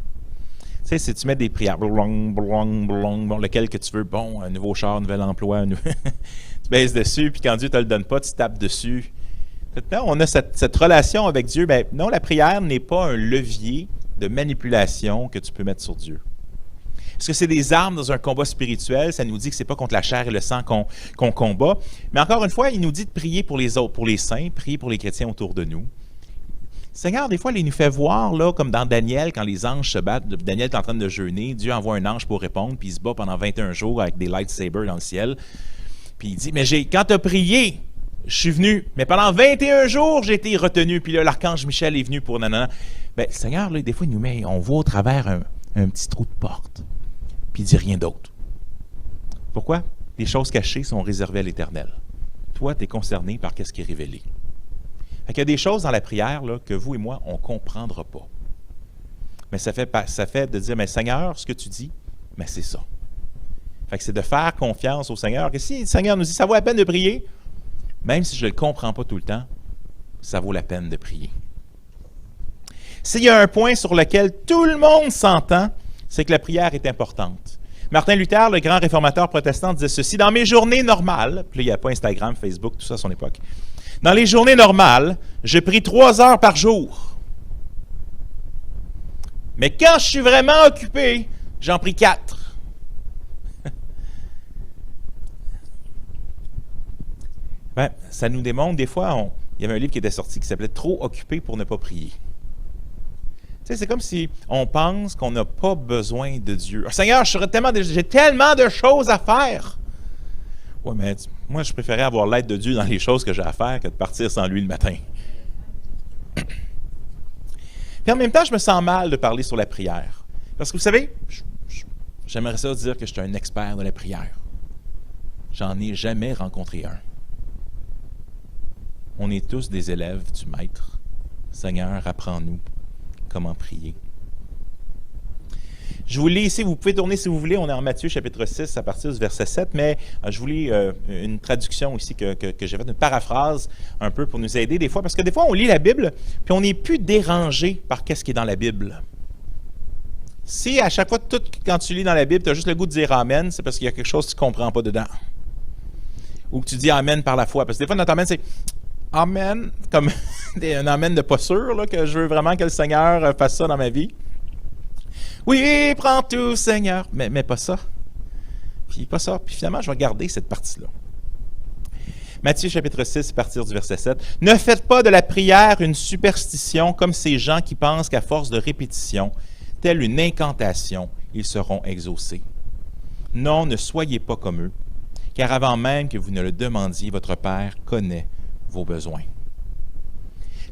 Speaker 12: Tu sais, si tu mets des prières, lequel que tu veux, bon, un nouveau char, un nouvel emploi, tu baisses dessus, puis quand Dieu ne te le donne pas, tu tapes dessus. Maintenant, on a cette relation avec Dieu. Ben, non, la prière n'est pas un levier de manipulation que tu peux mettre sur Dieu. Est-ce que c'est des armes dans un combat spirituel? Ça nous dit que ce n'est pas contre la chair et le sang qu'on combat. Mais encore une fois, il nous dit de prier pour les autres, pour les saints, prier pour les chrétiens autour de nous. Seigneur, des fois, il nous fait voir, là, comme dans Daniel, quand les anges se battent, Daniel est en train de jeûner, Dieu envoie un ange pour répondre, puis il se bat pendant 21 jours avec des lightsabers dans le ciel. Puis il dit, mais quand tu as prié, je suis venu, mais pendant 21 jours, j'ai été retenu. Puis là, l'archange Michel est venu pour nanana. Bien, le Seigneur, là, des fois, il nous met, on voit au travers un petit trou de porte. Puis il ne dit rien d'autre. Pourquoi? Les choses cachées sont réservées à l'Éternel. Toi, tu es concerné par ce qui est révélé. Fait qu'il y a des choses dans la prière là, que vous et moi, on ne comprendra pas. Mais ça fait de dire, mais Seigneur, ce que tu dis, mais c'est ça. Fait que c'est de faire confiance au Seigneur. Et si le Seigneur nous dit, ça vaut la peine de prier, même si je ne le comprends pas tout le temps, ça vaut la peine de prier. S'il y a un point sur lequel tout le monde s'entend, c'est que la prière est importante. Martin Luther, le grand réformateur protestant, disait ceci, dans mes journées normales, puis là, il n'y a pas Instagram, Facebook, tout ça à son époque, dans les journées normales, je prie 3 heures par jour. Mais quand je suis vraiment occupé, j'en prie 4. Ben, ça nous démontre, des fois, il y avait un livre qui était sorti qui s'appelait « Trop occupé pour ne pas prier ». Tu sais, c'est comme si on pense qu'on n'a pas besoin de Dieu. Oh, Seigneur, j'ai tellement de choses à faire. Oui, mais moi, je préférais avoir l'aide de Dieu dans les choses que j'ai à faire que de partir sans lui le matin. Puis en même temps, je me sens mal de parler sur la prière. Parce que vous savez, j'aimerais ça dire que je suis un expert de la prière. J'en ai jamais rencontré un. On est tous des élèves du Maître. Seigneur, apprends-nous comment prier. Je vous lis ici, vous pouvez tourner si vous voulez, on est en Matthieu chapitre 6 à partir du verset 7, mais je vous lis une traduction ici que j'ai faite, une paraphrase un peu pour nous aider des fois, parce que des fois on lit la Bible, puis on n'est plus dérangé par qu'est-ce qui est dans la Bible. Si à chaque fois, quand tu lis dans la Bible, tu as juste le goût de dire « Amen », c'est parce qu'il y a quelque chose que tu ne comprends pas dedans. Ou que tu dis « Amen » par la foi, parce que des fois notre « Amen » c'est « Amen », comme un « Amen » de pas sûr, là, que je veux vraiment que le Seigneur fasse ça dans ma vie. Oui, prends tout, Seigneur. Mais pas ça. Puis pas ça. Puis finalement, je vais garder cette partie-là. Matthieu chapitre 6, à partir du verset 7. « Ne faites pas de la prière une superstition comme ces gens qui pensent qu'à force de répétition, telle une incantation, ils seront exaucés. Non, ne soyez pas comme eux, car avant même que vous ne le demandiez, votre Père connaît vos besoins. »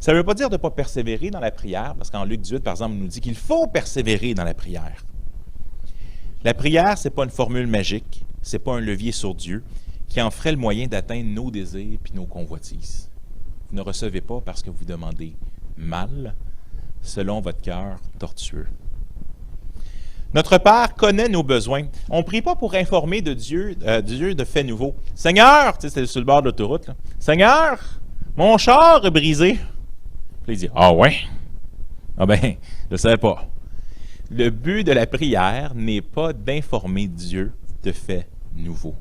Speaker 12: Ça ne veut pas dire de ne pas persévérer dans la prière, parce qu'en Luc 18, par exemple, il nous dit qu'il faut persévérer dans la prière. La prière, ce n'est pas une formule magique, ce n'est pas un levier sur Dieu qui en ferait le moyen d'atteindre nos désirs et nos convoitises. Vous ne recevez pas parce que vous demandez mal, selon votre cœur tortueux. Notre Père connaît nos besoins. On ne prie pas pour informer de Dieu de faits nouveaux. « Seigneur, tu sais, c'est sur le bord de l'autoroute, là. Seigneur, mon char est brisé. » Puis il dit, « Ah ouais? Ah ben, je ne savais pas. » Le but de la prière n'est pas d'informer Dieu de faits nouveaux.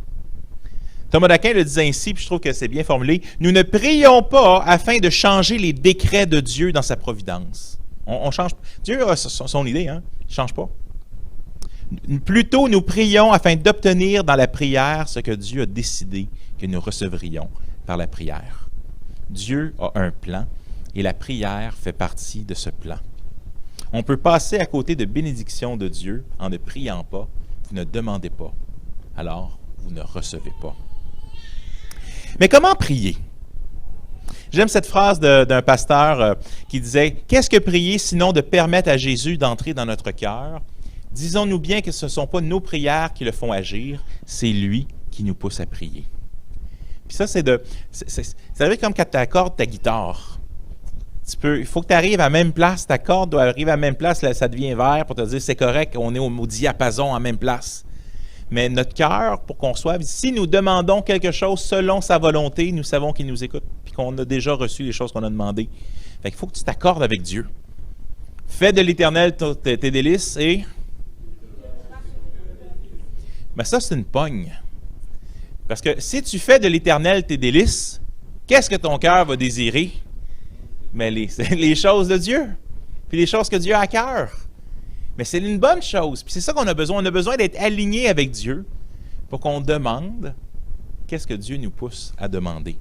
Speaker 12: Thomas d'Aquin le dit ainsi, puis je trouve que c'est bien formulé, « Nous ne prions pas afin de changer les décrets de Dieu dans sa providence. » On change. Dieu a son idée, hein? Il ne change pas. Plutôt, nous prions afin d'obtenir dans la prière ce que Dieu a décidé que nous recevrions par la prière. Dieu a un plan et la prière fait partie de ce plan. On peut passer à côté de bénédictions de Dieu en ne priant pas. Vous ne demandez pas, alors vous ne recevez pas. Mais comment prier? J'aime cette phrase d'un pasteur qui disait « Qu'est-ce que prier sinon de permettre à Jésus d'entrer dans notre cœur? Disons-nous bien que ce ne sont pas nos prières qui le font agir, c'est lui qui nous pousse à prier. » Puis ça, c'est comme quand tu accordes ta guitare. Il faut que tu arrives à la même place, ta corde doit arriver à la même place, là, ça devient vert pour te dire c'est correct, on est au diapason en même place. Mais notre cœur, pour qu'on soit, si nous demandons quelque chose selon sa volonté, nous savons qu'il nous écoute, puis qu'on a déjà reçu les choses qu'on a demandées. Fait qu'il faut que tu t'accordes avec Dieu. Fais de l'Éternel tes délices et... Mais ça, c'est une pogne. Parce que si tu fais de l'Éternel tes délices, qu'est-ce que ton cœur va désirer? Mais les choses de Dieu, puis les choses que Dieu a à cœur. Mais c'est une bonne chose. Puis c'est ça qu'on a besoin. On a besoin d'être aligné avec Dieu pour qu'on demande qu'est-ce que Dieu nous pousse à demander.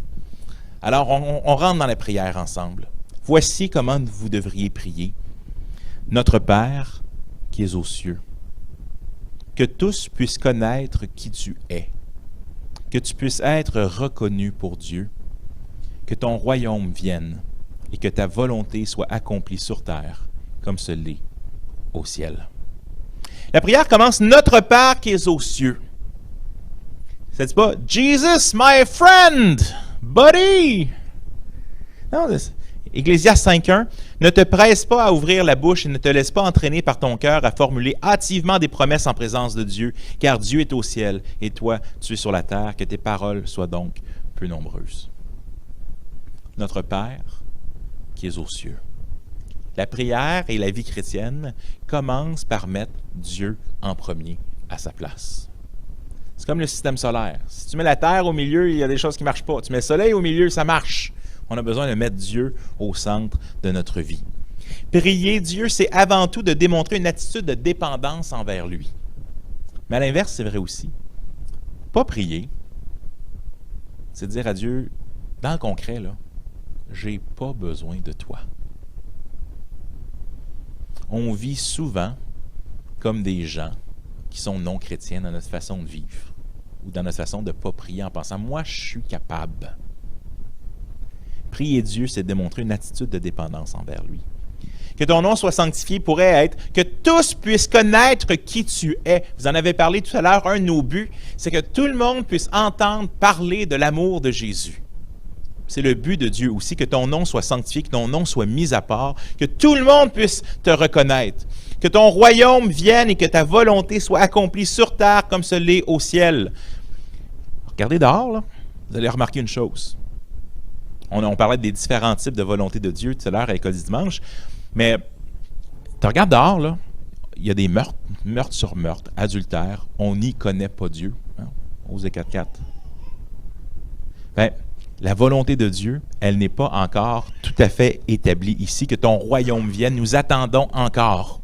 Speaker 12: Alors, on rentre dans la prière ensemble. Voici comment vous devriez prier. Notre Père qui es aux cieux, que tous puissent connaître qui tu es, que tu puisses être reconnu pour Dieu, que ton royaume vienne et que ta volonté soit accomplie sur terre comme ce l'est au ciel. La prière commence « Notre Père qui es aux cieux ». Ça ne dit pas « Jesus, my friend, buddy ». Non, Ecclésiaste 5.1, « Ne te presse pas à ouvrir la bouche et ne te laisse pas entraîner par ton cœur à formuler hâtivement des promesses en présence de Dieu, car Dieu est au ciel et toi, tu es sur la terre, que tes paroles soient donc peu nombreuses. » Notre Père qui es aux cieux. La prière et la vie chrétienne commencent par mettre Dieu en premier à sa place. C'est comme le système solaire. Si tu mets la Terre au milieu, il y a des choses qui ne marchent pas. Tu mets le Soleil au milieu, ça marche. On a besoin de mettre Dieu au centre de notre vie. Prier Dieu, c'est avant tout de démontrer une attitude de dépendance envers lui. Mais à l'inverse, c'est vrai aussi. Pas prier, c'est dire à Dieu, dans le concret, là, j'ai pas besoin de toi. On vit souvent comme des gens qui sont non chrétiens dans notre façon de vivre ou dans notre façon de ne pas prier en pensant « moi, je suis capable ». Prier Dieu, c'est démontrer une attitude de dépendance envers lui. Que ton nom soit sanctifié pourrait être que tous puissent connaître qui tu es. Vous en avez parlé tout à l'heure, un de nos buts, c'est que tout le monde puisse entendre parler de l'amour de Jésus. C'est le but de Dieu aussi, que ton nom soit sanctifié, que ton nom soit mis à part, que tout le monde puisse te reconnaître, que ton royaume vienne et que ta volonté soit accomplie sur terre comme ce l'est au ciel. Regardez dehors, là, vous allez remarquer une chose. On parlait des différents types de volonté de Dieu tout à l'heure à l'école du dimanche, mais tu regardes dehors, là, il y a des meurtres, meurtre sur meurtre, adultère, on n'y connaît pas Dieu. Hein? Osée 4.4. Bien, la volonté de Dieu, elle n'est pas encore tout à fait établie ici. Que ton royaume vienne, nous attendons encore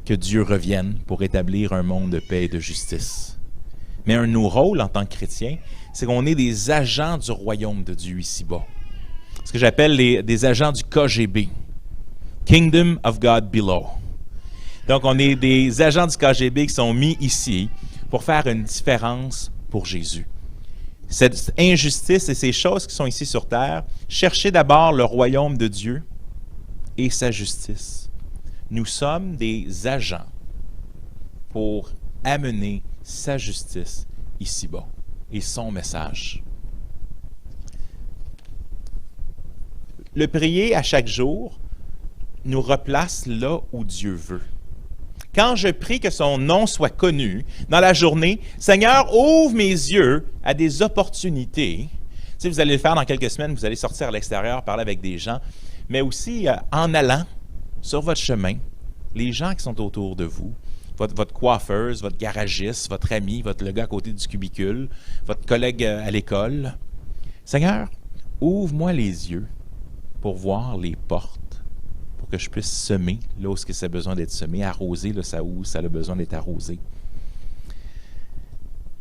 Speaker 12: que Dieu revienne pour établir un monde de paix et de justice. Mais un de nos rôles en tant que chrétiens, c'est qu'on est des agents du royaume de Dieu ici-bas. Ce que j'appelle des agents du KGB. Kingdom of God Below. Donc, on est des agents du KGB qui sont mis ici pour faire une différence pour Jésus. Cette injustice et ces choses qui sont ici sur terre, cherchez d'abord le royaume de Dieu et sa justice. Nous sommes des agents pour amener sa justice ici-bas et son message. Le prier à chaque jour nous replace là où Dieu veut. Quand je prie que son nom soit connu dans la journée, Seigneur, ouvre mes yeux à des opportunités. Tu sais, vous allez le faire dans quelques semaines, vous allez sortir à l'extérieur, parler avec des gens, mais aussi en allant sur votre chemin, les gens qui sont autour de vous, votre coiffeuse, votre garagiste, votre ami, le gars à côté du cubicule, votre collègue à l'école. Seigneur, ouvre-moi les yeux pour voir les portes, pour que je puisse semer là où ça a besoin d'être semé, arroser là où ça a besoin d'être arrosé.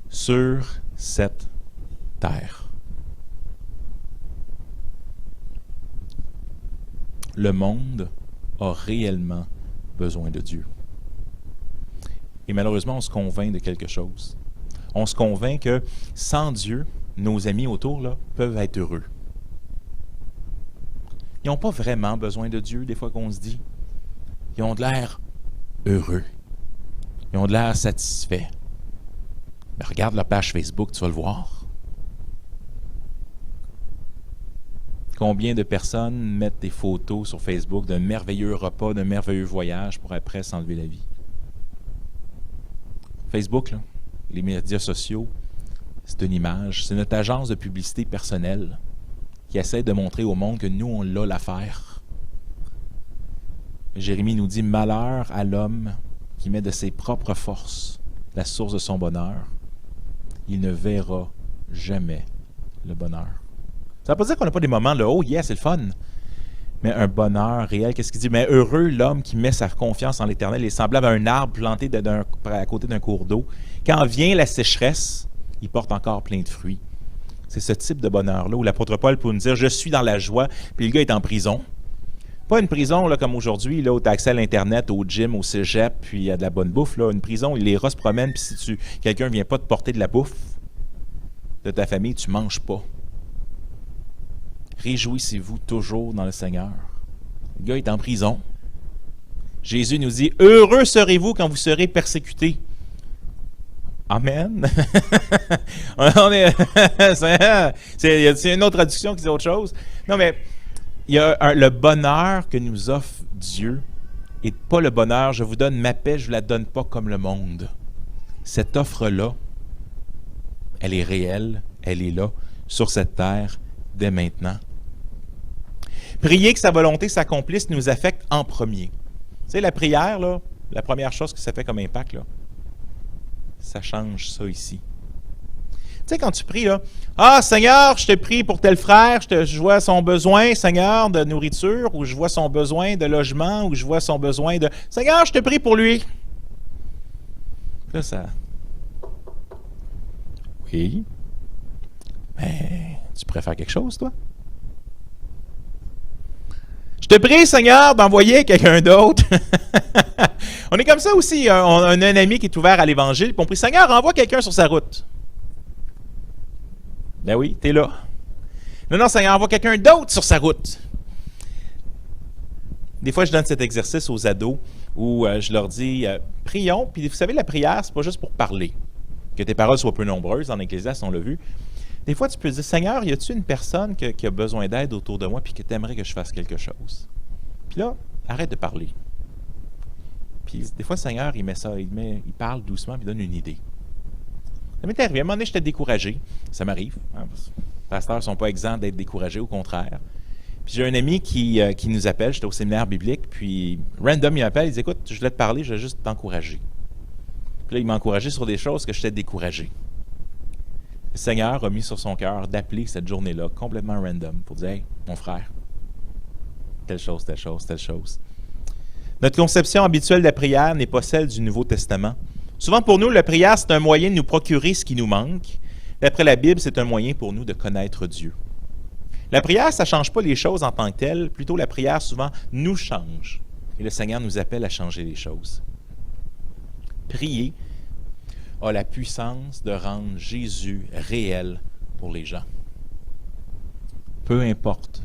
Speaker 12: Sur cette terre. Le monde a réellement besoin de Dieu. Et malheureusement, on se convainc de quelque chose. On se convainc que sans Dieu, nos amis autour là, peuvent être heureux. Ils n'ont pas vraiment besoin de Dieu, des fois qu'on se dit. Ils ont de l'air heureux. Ils ont de l'air satisfaits. Mais regarde la page Facebook, tu vas le voir. Combien de personnes mettent des photos sur Facebook d'un merveilleux repas, d'un merveilleux voyage pour après s'enlever la vie? Facebook, là, les médias sociaux, c'est une image. C'est notre agence de publicité personnelle qui essaie de montrer au monde que nous, on l'a l'affaire. Jérémie nous dit « Malheur à l'homme qui met de ses propres forces la source de son bonheur. Il ne verra jamais le bonheur. » Ça ne veut pas dire qu'on n'a pas des moments de « Oh yeah, c'est le fun !» Mais un bonheur réel. Qu'est-ce qu'il dit? Mais heureux l'homme qui met sa confiance en l'Éternel est semblable à un arbre planté à côté d'un cours d'eau. Quand vient la sécheresse, il porte encore plein de fruits. C'est ce type de bonheur-là où l'apôtre Paul peut nous dire « Je suis dans la joie », puis le gars est en prison. Pas une prison là, comme aujourd'hui, là, où tu as accès à l'Internet, au gym, au cégep, puis il y a de la bonne bouffe. Là. Une prison où les rats se promènent, puis si quelqu'un ne vient pas te porter de la bouffe de ta famille, tu ne manges pas. réjouissez-vous toujours dans le Seigneur. Le gars est en prison. Jésus nous dit, heureux serez-vous quand vous serez persécutés. Amen. C'est une autre traduction qui dit autre chose. Non, mais il y a le bonheur que nous offre Dieu et pas le bonheur. Je vous donne ma paix, je ne la donne pas comme le monde. Cette offre-là, elle est réelle, elle est là, sur cette terre, dès maintenant. Prier que sa volonté s'accomplisse nous affecte en premier. Tu sais, la prière, là, la première chose que ça fait comme impact, là, ça change ça ici. Tu sais, quand tu pries, là, « Ah, Seigneur, je te prie pour tel frère, je vois son besoin, Seigneur, de nourriture, ou je vois son besoin de logement, ou je vois son besoin de... Seigneur, je te prie pour lui. » Là, ça... Oui. Mais tu pourrais faire quelque chose, toi? Je te prie, Seigneur, d'envoyer quelqu'un d'autre. On est comme ça aussi. On a un ami qui est ouvert à l'Évangile, puis on prie, Seigneur, envoie quelqu'un sur sa route. Ben oui, t'es là. Non, Seigneur, envoie quelqu'un d'autre sur sa route. Des fois, je donne cet exercice aux ados où je leur dis, prions, puis vous savez, la prière, c'est pas juste pour parler. Que tes paroles soient peu nombreuses, en Ecclésiaste, on l'a vu. Des fois, tu peux dire, Seigneur, y a-t-il une personne qui a besoin d'aide autour de moi puis que tu aimerais que je fasse quelque chose? Puis là, arrête de parler. Puis des fois, le Seigneur, il parle doucement puis donne une idée. Ça m'est arrivé. À un moment donné, j'étais découragé. Ça m'arrive. Hein, les pasteurs ne sont pas exempts d'être découragés, au contraire. Puis j'ai un ami qui nous appelle. J'étais au séminaire biblique. Puis, random, il m'appelle. Il dit, écoute, je voulais te parler, je vais juste t'encourager. Puis là, il m'a encouragé sur des choses que j'étais découragé. Le Seigneur a mis sur son cœur d'appeler cette journée-là, complètement random, pour dire, hey, mon frère, telle chose, telle chose, telle chose. Notre conception habituelle de la prière n'est pas celle du Nouveau Testament. Souvent pour nous, la prière, c'est un moyen de nous procurer ce qui nous manque. D'après la Bible, c'est un moyen pour nous de connaître Dieu. La prière, ça ne change pas les choses en tant que telles. Plutôt, la prière, souvent, nous change. Et le Seigneur nous appelle à changer les choses. Prier a la puissance de rendre Jésus réel pour les gens. Peu importe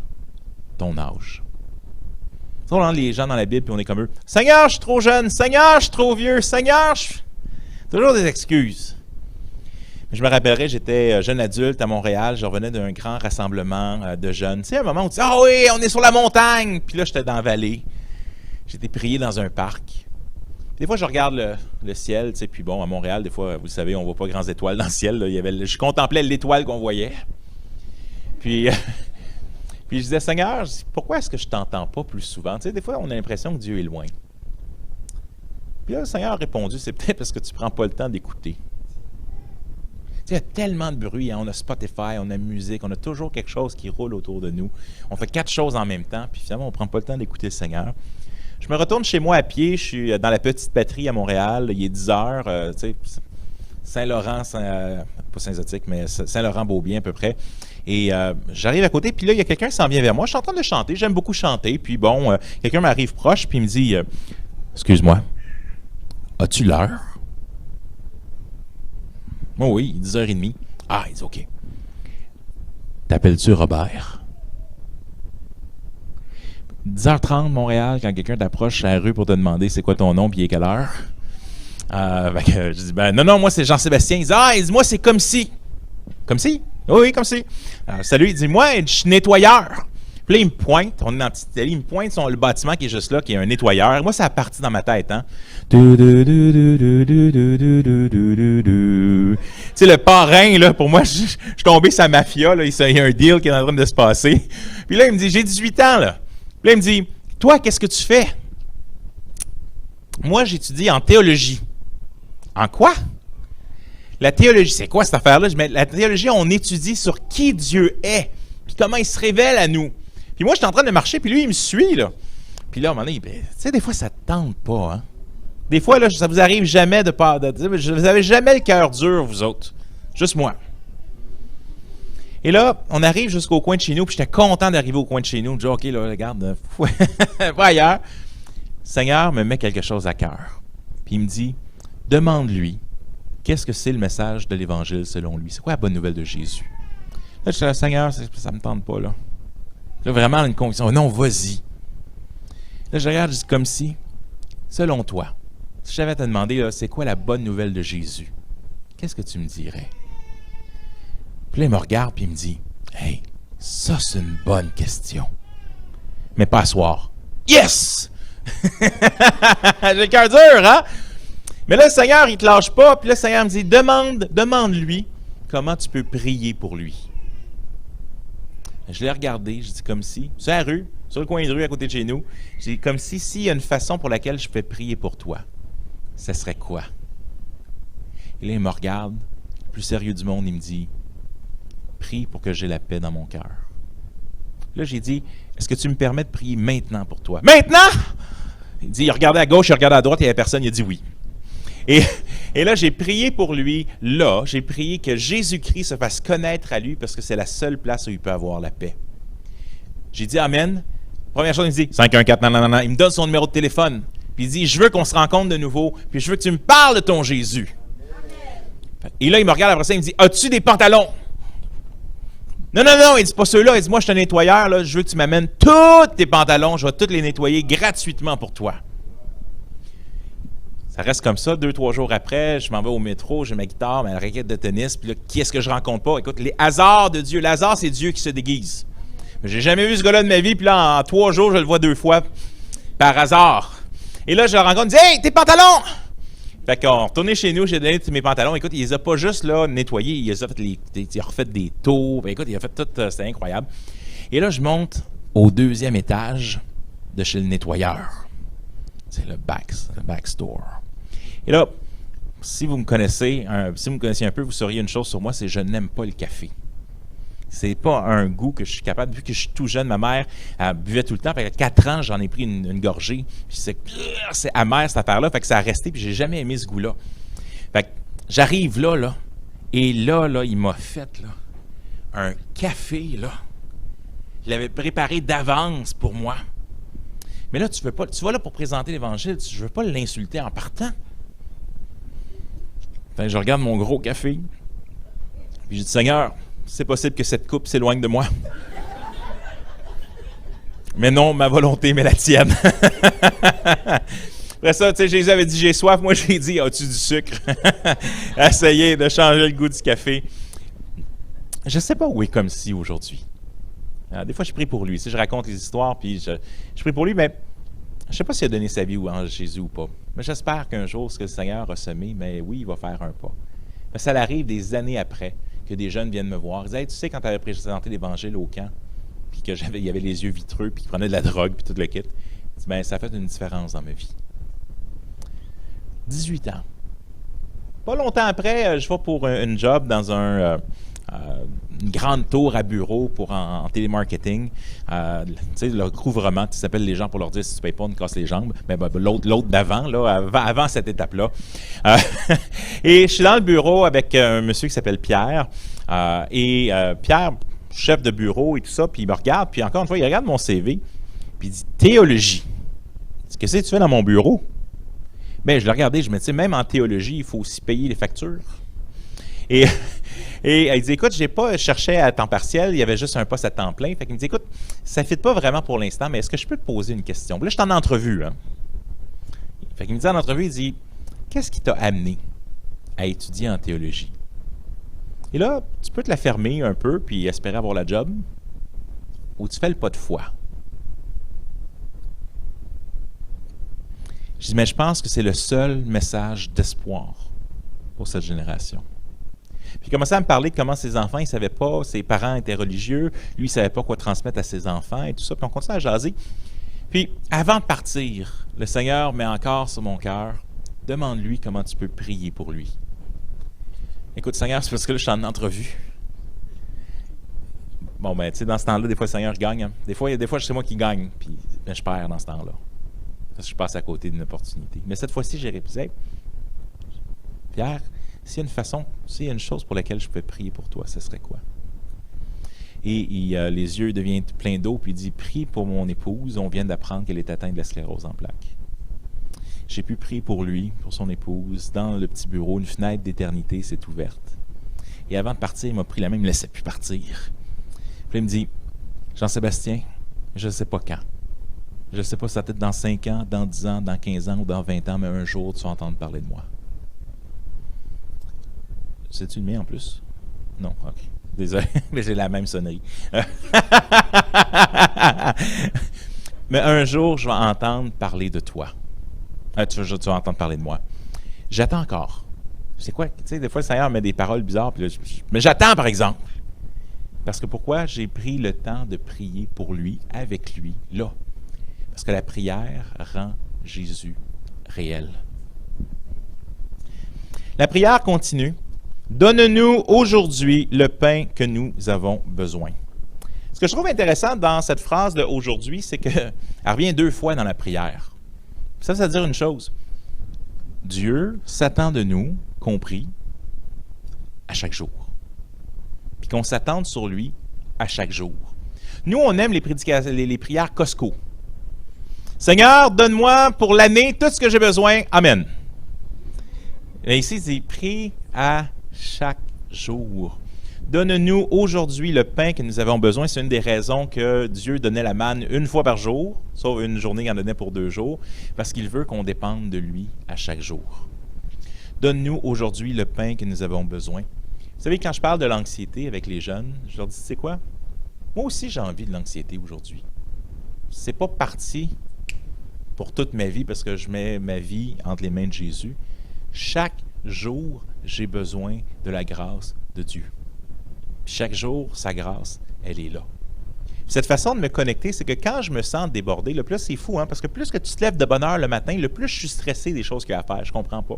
Speaker 12: ton âge. On entend les gens dans la Bible, puis on est comme eux. « Seigneur, je suis trop jeune. Seigneur, je suis trop vieux. Seigneur, je... » Toujours des excuses. Je me rappellerai, j'étais jeune adulte à Montréal. Je revenais d'un grand rassemblement de jeunes. Tu sais, à un moment où on dit « Ah oui, on est sur la montagne! » Puis là, j'étais dans la vallée. J'étais prié dans un parc. Des fois, je regarde le ciel, tu sais, puis bon, à Montréal, des fois, vous le savez, on ne voit pas grandes étoiles dans le ciel. Là. Je contemplais l'étoile qu'on voyait. Puis, puis je disais, Seigneur, pourquoi est-ce que je ne t'entends pas plus souvent? Tu sais, des fois, on a l'impression que Dieu est loin. Puis là, le Seigneur a répondu, c'est peut-être parce que tu ne prends pas le temps d'écouter. Tu sais, il y a tellement de bruit, hein? On a Spotify, on a musique, on a toujours quelque chose qui roule autour de nous. On fait 4 choses en même temps, puis finalement, on ne prend pas le temps d'écouter le Seigneur. Je me retourne chez moi à pied, je suis dans la petite patrie à Montréal, il est 10 heures, tu sais, Saint-Laurent, pas Saint-Zotique, mais Saint-Laurent-Beaubien à peu près. Et j'arrive à côté, puis là, il y a quelqu'un qui s'en vient vers moi. Je suis en train de chanter, j'aime beaucoup chanter. Puis bon, quelqu'un m'arrive proche, puis il me dit excuse-moi, as-tu l'heure? Oh oui, 10h30. Ah, il dit OK. T'appelles-tu Robert? 10h30 Montréal, quand quelqu'un t'approche à la rue pour te demander c'est quoi ton nom puis il est quelle heure. Je dis non, moi c'est Jean-Sébastien. Il dit moi c'est comme si. Comme si? Oui, comme si. Salut, il dit moi je suis nettoyeur. Puis là il me pointe, on est dans la petite télé, il me pointe le bâtiment qui est juste là, qui est un nettoyeur. Moi ça a parti dans ma tête, hein. Tu sais, le parrain, là, pour moi, je suis tombé sur la mafia, là, il y a un deal qui est en train de se passer. Puis là il me dit j'ai 18 ans, là. Puis là, il me dit, toi, qu'est-ce que tu fais? Moi, j'étudie en théologie. En quoi? La théologie, c'est quoi cette affaire-là? La théologie, on étudie sur qui Dieu est, puis comment il se révèle à nous. Puis moi, je suis en train de marcher, puis lui, il me suit, là. Puis là, à un moment donné, tu sais, des fois, ça ne te tente pas, hein? Des fois, là, ça vous arrive jamais vous n'avez jamais le cœur dur, vous autres. Juste moi. Et là, on arrive jusqu'au coin de chez nous, puis j'étais content d'arriver au coin de chez nous. Je dis, OK, là, regarde, va ailleurs. Seigneur me met quelque chose à cœur. Puis il me dit, demande-lui, qu'est-ce que c'est le message de l'Évangile selon lui? C'est quoi la bonne nouvelle de Jésus? Là, je dis, Seigneur, ça ne me tente pas, là. Là, vraiment, une conviction. Non, vas-y. Là, je regarde, je dis comme si, selon toi, si j'avais à te demander, là, c'est quoi la bonne nouvelle de Jésus? Qu'est-ce que tu me dirais? Puis là, il me regarde puis il me dit, hey, ça, c'est une bonne question. Mais pas à soir. Yes! J'ai le cœur dur, hein? Mais là, le Seigneur, il ne te lâche pas. Puis là, le Seigneur me dit, demande-lui comment tu peux prier pour lui. Je l'ai regardé, je dis comme si, sur la rue, sur le coin de rue à côté de chez nous, je dis comme si, s'il y a une façon pour laquelle je peux prier pour toi, ce serait quoi? Et là, il me regarde, le plus sérieux du monde, il me dit, prie pour que j'ai la paix dans mon cœur. Là, j'ai dit, est-ce que tu me permets de prier maintenant pour toi? Maintenant! Il dit, il regardait à gauche, il regardait à droite, il n'y avait personne, il a dit oui. Et là, j'ai prié pour lui, là, j'ai prié que Jésus-Christ se fasse connaître à lui parce que c'est la seule place où il peut avoir la paix. J'ai dit Amen. Première chose, il me dit 514, nanana. Il me donne son numéro de téléphone. Puis il dit, je veux qu'on se rencontre de nouveau, puis je veux que tu me parles de ton Jésus. Et là, il me regarde après ça, il me dit, as-tu des pantalons? Non, il dit pas ceux-là. Il dit, moi, je suis un nettoyeur, là, je veux que tu m'amènes tous tes pantalons, je vais tous les nettoyer gratuitement pour toi. Ça reste comme ça, 2-3 jours après, je m'en vais au métro, j'ai ma guitare, ma raquette de tennis, puis là, qui est-ce que je rencontre pas? Écoute, les hasards de Dieu. Le hasard, c'est Dieu qui se déguise. Mais j'ai jamais vu ce gars-là de ma vie, puis là, en 3 jours, je le vois 2 fois, par hasard. Et là, je le rencontre, il dit « Hey, tes pantalons! » Fait qu'on retournait chez nous, j'ai donné tous mes pantalons. Écoute, il les a pas juste là nettoyés, il les a fait il a refait des tours. Écoute, il a fait tout, c'était incroyable. Et là, je monte au 2e étage de chez le nettoyeur. C'est le backstore. Et là, si vous me connaissez un peu, vous sauriez une chose sur moi, c'est que je n'aime pas le café. C'est pas un goût que je suis capable, vu que je suis tout jeune, ma mère elle buvait tout le temps. Fait que à 4 ans, j'en ai pris une gorgée. Puis c'est amer cette affaire-là, fait que ça a resté, puis j'ai jamais aimé ce goût-là. Fait que j'arrive là, et là, il m'a fait là, un café, là. Il l'avait préparé d'avance pour moi. Mais là, tu vas là pour présenter l'Évangile, je veux pas l'insulter en partant. Fait que je regarde mon gros café, puis je dis, Seigneur, c'est possible que cette coupe s'éloigne de moi. Mais non, ma volonté, mais la tienne. Après ça, tu sais, Jésus avait dit, j'ai soif. Moi, j'ai dit, as-tu du sucre? Essayez de changer le goût du café. Je ne sais pas où est comme si aujourd'hui. Des fois, je prie pour lui. Tu sais, je raconte les histoires, puis je prie pour lui, mais je ne sais pas s'il a donné sa vie à Jésus ou pas. Mais j'espère qu'un jour, ce que le Seigneur a semé, mais oui, il va faire un pas. Mais ça arrive des années après que des jeunes viennent me voir. Ils disent, hey, tu sais, quand tu avais présenté l'Évangile au camp, puis qu'il y avait les yeux vitreux, puis qu'il prenait de la drogue, puis tout le kit, ben, ça a fait une différence dans ma vie. 18 ans. Pas longtemps après, je vais pour une job dans une grande tour à bureau en télémarketing. Tu sais, le recouvrement, tu s'appelles les gens pour leur dire si tu ne payes pas, on te casse les jambes. Mais l'autre d'avant, là, avant cette étape-là. Et je suis dans le bureau avec un monsieur qui s'appelle Pierre. Pierre, chef de bureau et tout ça, puis il me regarde, puis encore une fois, il regarde mon CV, puis il dit « Théologie. » Qu'est-ce que tu fais dans mon bureau? Bien, je l'ai regardé, je me dis, même en théologie, il faut aussi payer les factures. Et il dit, écoute, je n'ai pas cherché à temps partiel, il y avait juste un poste à temps plein. Fait qu'il me dit, écoute, ça ne fit pas vraiment pour l'instant, mais est-ce que je peux te poser une question? Là, je suis en entrevue. Hein? Fait qu'il me dit en entrevue, il dit, qu'est-ce qui t'a amené à étudier en théologie? Et là, tu peux te la fermer un peu, puis espérer avoir la job, ou tu fais le pas de foi. Je dis, mais je pense que c'est le seul message d'espoir pour cette génération. Puis il commençait à me parler de comment ses enfants, ils ne savaient pas, ses parents étaient religieux, lui, il ne savait pas quoi transmettre à ses enfants et tout ça. Puis on continue à jaser. Puis avant de partir, le Seigneur met encore sur mon cœur, demande-lui comment tu peux prier pour lui. Écoute, Seigneur, c'est parce que là, je suis en entrevue. Bon, ben, tu sais, dans ce temps-là, des fois, le Seigneur, je gagne. Hein. Des fois, c'est moi qui gagne, puis ben, je perds dans ce temps-là. Parce que je passe à côté d'une opportunité. Mais cette fois-ci, j'ai répondu, Pierre, s'il y a une façon, s'il y a une chose pour laquelle je peux prier pour toi, ce serait quoi? Et les yeux deviennent pleins d'eau, puis il dit, prie pour mon épouse, on vient d'apprendre qu'elle est atteinte de la sclérose en plaques. J'ai pu prier pour lui, pour son épouse, dans le petit bureau, une fenêtre d'éternité s'est ouverte. Et avant de partir, il m'a pris la main, il ne me laissait plus partir. Puis il me dit, Jean-Sébastien, Je ne sais pas quand. Je ne sais pas si ça va être dans 5 ans, dans 10 ans, dans 15 ans ou dans 20 ans, mais un jour, tu vas entendre parler de moi. C'est-tu le mien en plus? Non, OK. Désolé, mais j'ai la même sonnerie. Mais un jour, je vais entendre parler de toi. Tu vas entendre parler de moi. J'attends encore. C'est quoi? Tu sais, des fois, le Seigneur met des paroles bizarres. Puis là, mais j'attends, par exemple. Parce que pourquoi? J'ai pris le temps de prier pour lui, avec lui, là. Parce que la prière rend Jésus réel. La prière continue. Donne-nous aujourd'hui le pain que nous avons besoin. Ce que je trouve intéressant dans cette phrase de aujourd'hui, c'est qu'elle revient 2 fois dans la prière. Ça veut dire une chose. Dieu s'attend de nous, compris, à chaque jour. Puis qu'on s'attende sur lui à chaque jour. Nous, on aime les prières Costco. Seigneur, donne-moi pour l'année tout ce que j'ai besoin. Amen. Et ici, c'est prie à chaque jour. Donne-nous aujourd'hui le pain que nous avons besoin. C'est une des raisons que Dieu donnait la manne 1 fois par jour, sauf une journée qu'il en donnait pour 2 jours, parce qu'il veut qu'on dépende de lui à chaque jour. Donne-nous aujourd'hui le pain que nous avons besoin. Vous savez, quand je parle de l'anxiété avec les jeunes, je leur dis, tu sais quoi? Moi aussi, j'ai envie de l'anxiété aujourd'hui. C'est pas parti pour toute ma vie parce que je mets ma vie entre les mains de Jésus. Chaque jour, j'ai besoin de la grâce de Dieu. Puis chaque jour, sa grâce, elle est là. Cette façon de me connecter, c'est que quand je me sens débordé, le plus c'est fou, hein, parce que plus que tu te lèves de bonne heure le matin, le plus je suis stressé des choses qu'il y a à faire. Je comprends pas.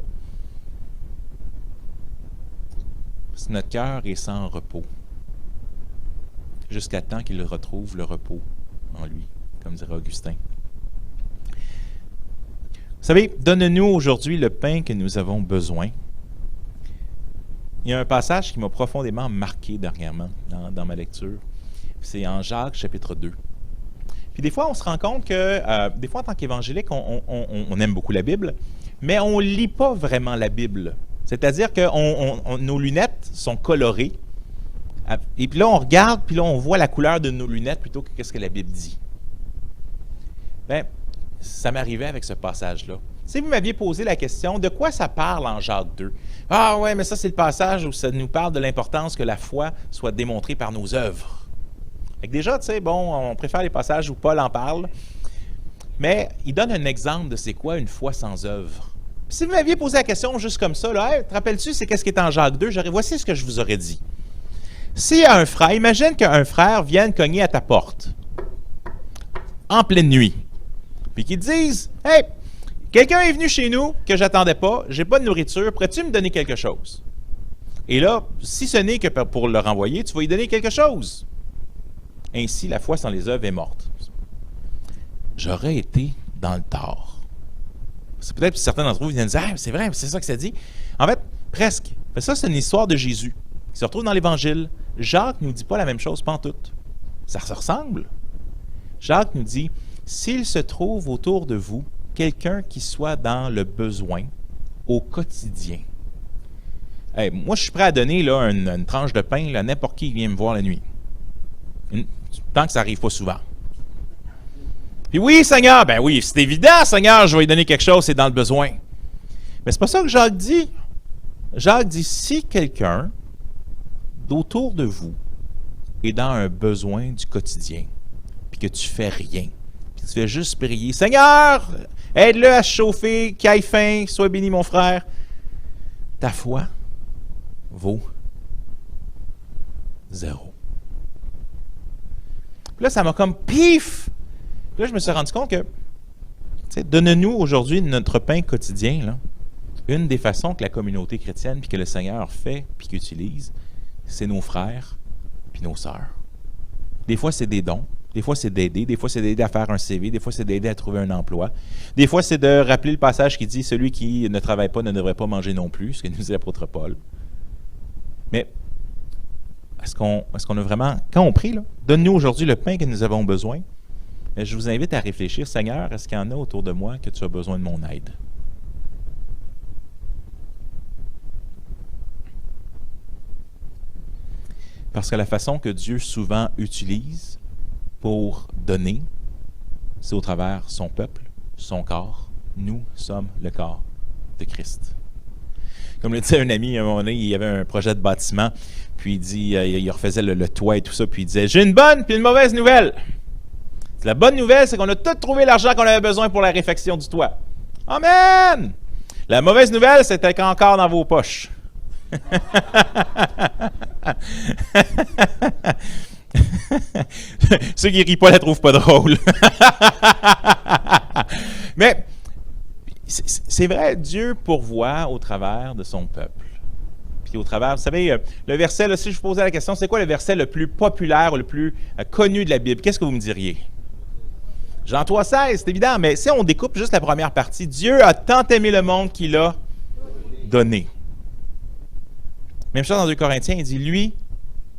Speaker 12: Parce que notre cœur est sans repos. Jusqu'à temps qu'il retrouve le repos en lui, comme dirait Augustin. Vous savez, donne-nous aujourd'hui le pain que nous avons besoin. Il y a un passage qui m'a profondément marqué dernièrement dans ma lecture. C'est en Jacques, chapitre 2. Puis des fois, on se rend compte que, des fois, en tant qu'évangélique, on aime beaucoup la Bible, mais on ne lit pas vraiment la Bible. C'est-à-dire que nos lunettes sont colorées. Et puis là, on regarde, puis là, on voit la couleur de nos lunettes plutôt que ce que la Bible dit. Bien, ça m'arrivait avec ce passage-là. Si vous m'aviez posé la question, de quoi ça parle en Jacques 2? Ah ouais, mais ça, c'est le passage où ça nous parle de l'importance que la foi soit démontrée par nos œuvres. Fait que déjà, tu sais, bon, on préfère les passages où Paul en parle, mais il donne un exemple de c'est quoi une foi sans œuvre. Si vous m'aviez posé la question juste comme ça, là, hey, te rappelles-tu, c'est qu'est-ce qui est en Jacques 2? Voici ce que je vous aurais dit. S'il y a un frère, imagine qu'un frère vienne cogner à ta porte en pleine nuit, puis qu'il te dise, « Hey, quelqu'un est venu chez nous que j'attendais pas, j'ai pas de nourriture, pourrais-tu me donner quelque chose? » Et là, si ce n'est que pour le renvoyer, tu vas lui donner quelque chose. Ainsi, la foi sans les œuvres est morte. J'aurais été dans le tort. C'est peut-être que certains d'entre vous viennent dire, « Ah, c'est vrai, c'est ça que ça dit. » En fait, presque. Mais ça, c'est une histoire de Jésus qui se retrouve dans l'Évangile. Jacques ne nous dit pas la même chose, pantoute. Ça se ressemble. Jacques nous dit, s'il se trouve autour de vous quelqu'un qui soit dans le besoin au quotidien. Hey, moi, je suis prêt à donner là, une tranche de pain à n'importe qui vient me voir la nuit. Tant que ça n'arrive pas souvent. Puis oui, Seigneur, ben oui, c'est évident, Seigneur, je vais lui donner quelque chose, c'est dans le besoin. Mais c'est pas ça que Jacques dit. Jacques dit, si quelqu'un d'autour de vous est dans un besoin du quotidien, puis que tu fais rien, puis tu fais juste prier, Seigneur, aide-le à se chauffer, qu'il aille faim, sois béni mon frère, ta foi vaut 0. Puis là, ça m'a comme pif! Puis là, je me suis rendu compte que, donne-nous aujourd'hui notre pain quotidien, là. Une des façons que la communauté chrétienne, puis que le Seigneur fait, puis qu'il utilise, c'est nos frères, puis nos sœurs. Des fois, c'est des dons. Des fois, c'est d'aider. Des fois, c'est d'aider à faire un CV. Des fois, c'est d'aider à trouver un emploi. Des fois, c'est de rappeler le passage qui dit « Celui qui ne travaille pas ne devrait pas manger non plus », ce que nous dit l'apôtre Paul. Mais est-ce qu'on a vraiment... Quand on prie, là, donne-nous aujourd'hui le pain que nous avons besoin. Mais je vous invite à réfléchir, Seigneur, est-ce qu'il y en a autour de moi que tu as besoin de mon aide? Parce que la façon que Dieu souvent utilise pour donner, c'est au travers son peuple, son corps. Nous sommes le corps de Christ. Comme le disait un ami, à un moment donné, il y avait un projet de bâtiment, puis il dit, il refaisait le toit et tout ça, puis il disait, j'ai une bonne puis une mauvaise nouvelle. La bonne nouvelle, c'est qu'on a tout trouvé l'argent qu'on avait besoin pour la réfection du toit. Amen! La mauvaise nouvelle, c'était qu'encore dans vos poches. Ceux qui ne rient pas la trouvent pas drôle. Mais c'est vrai, Dieu pourvoit au travers de son peuple. Puis au travers, vous savez, le verset, là, si je vous posais la question, c'est quoi le verset le plus populaire, le plus connu de la Bible? Qu'est-ce que vous me diriez? Jean 3,16, c'est évident, mais si on découpe juste la première partie, Dieu a tant aimé le monde qu'il a donné. Même chose dans 2 Corinthiens, il dit, lui,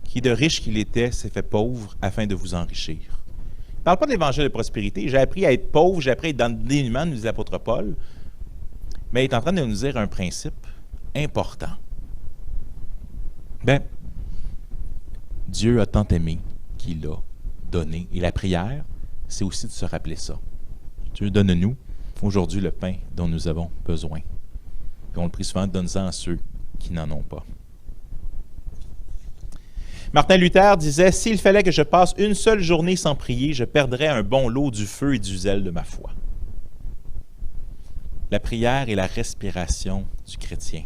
Speaker 12: qui de riche qu'il était, s'est fait pauvre afin de vous enrichir. Il ne parle pas de l'évangile de prospérité. J'ai appris à être pauvre, j'ai appris à être dans le dénuement, nous dit l'apôtre Paul. Mais il est en train de nous dire un principe important. Bien, Dieu a tant aimé qu'il a donné. Et la prière, c'est aussi de se rappeler ça. Dieu, donne-nous aujourd'hui le pain dont nous avons besoin. Puis on le prie souvent, donne-en à ceux qui n'en ont pas. Martin Luther disait, « S'il fallait que je passe une seule journée sans prier, je perdrais un bon lot du feu et du zèle de ma foi. » La prière est la respiration du chrétien.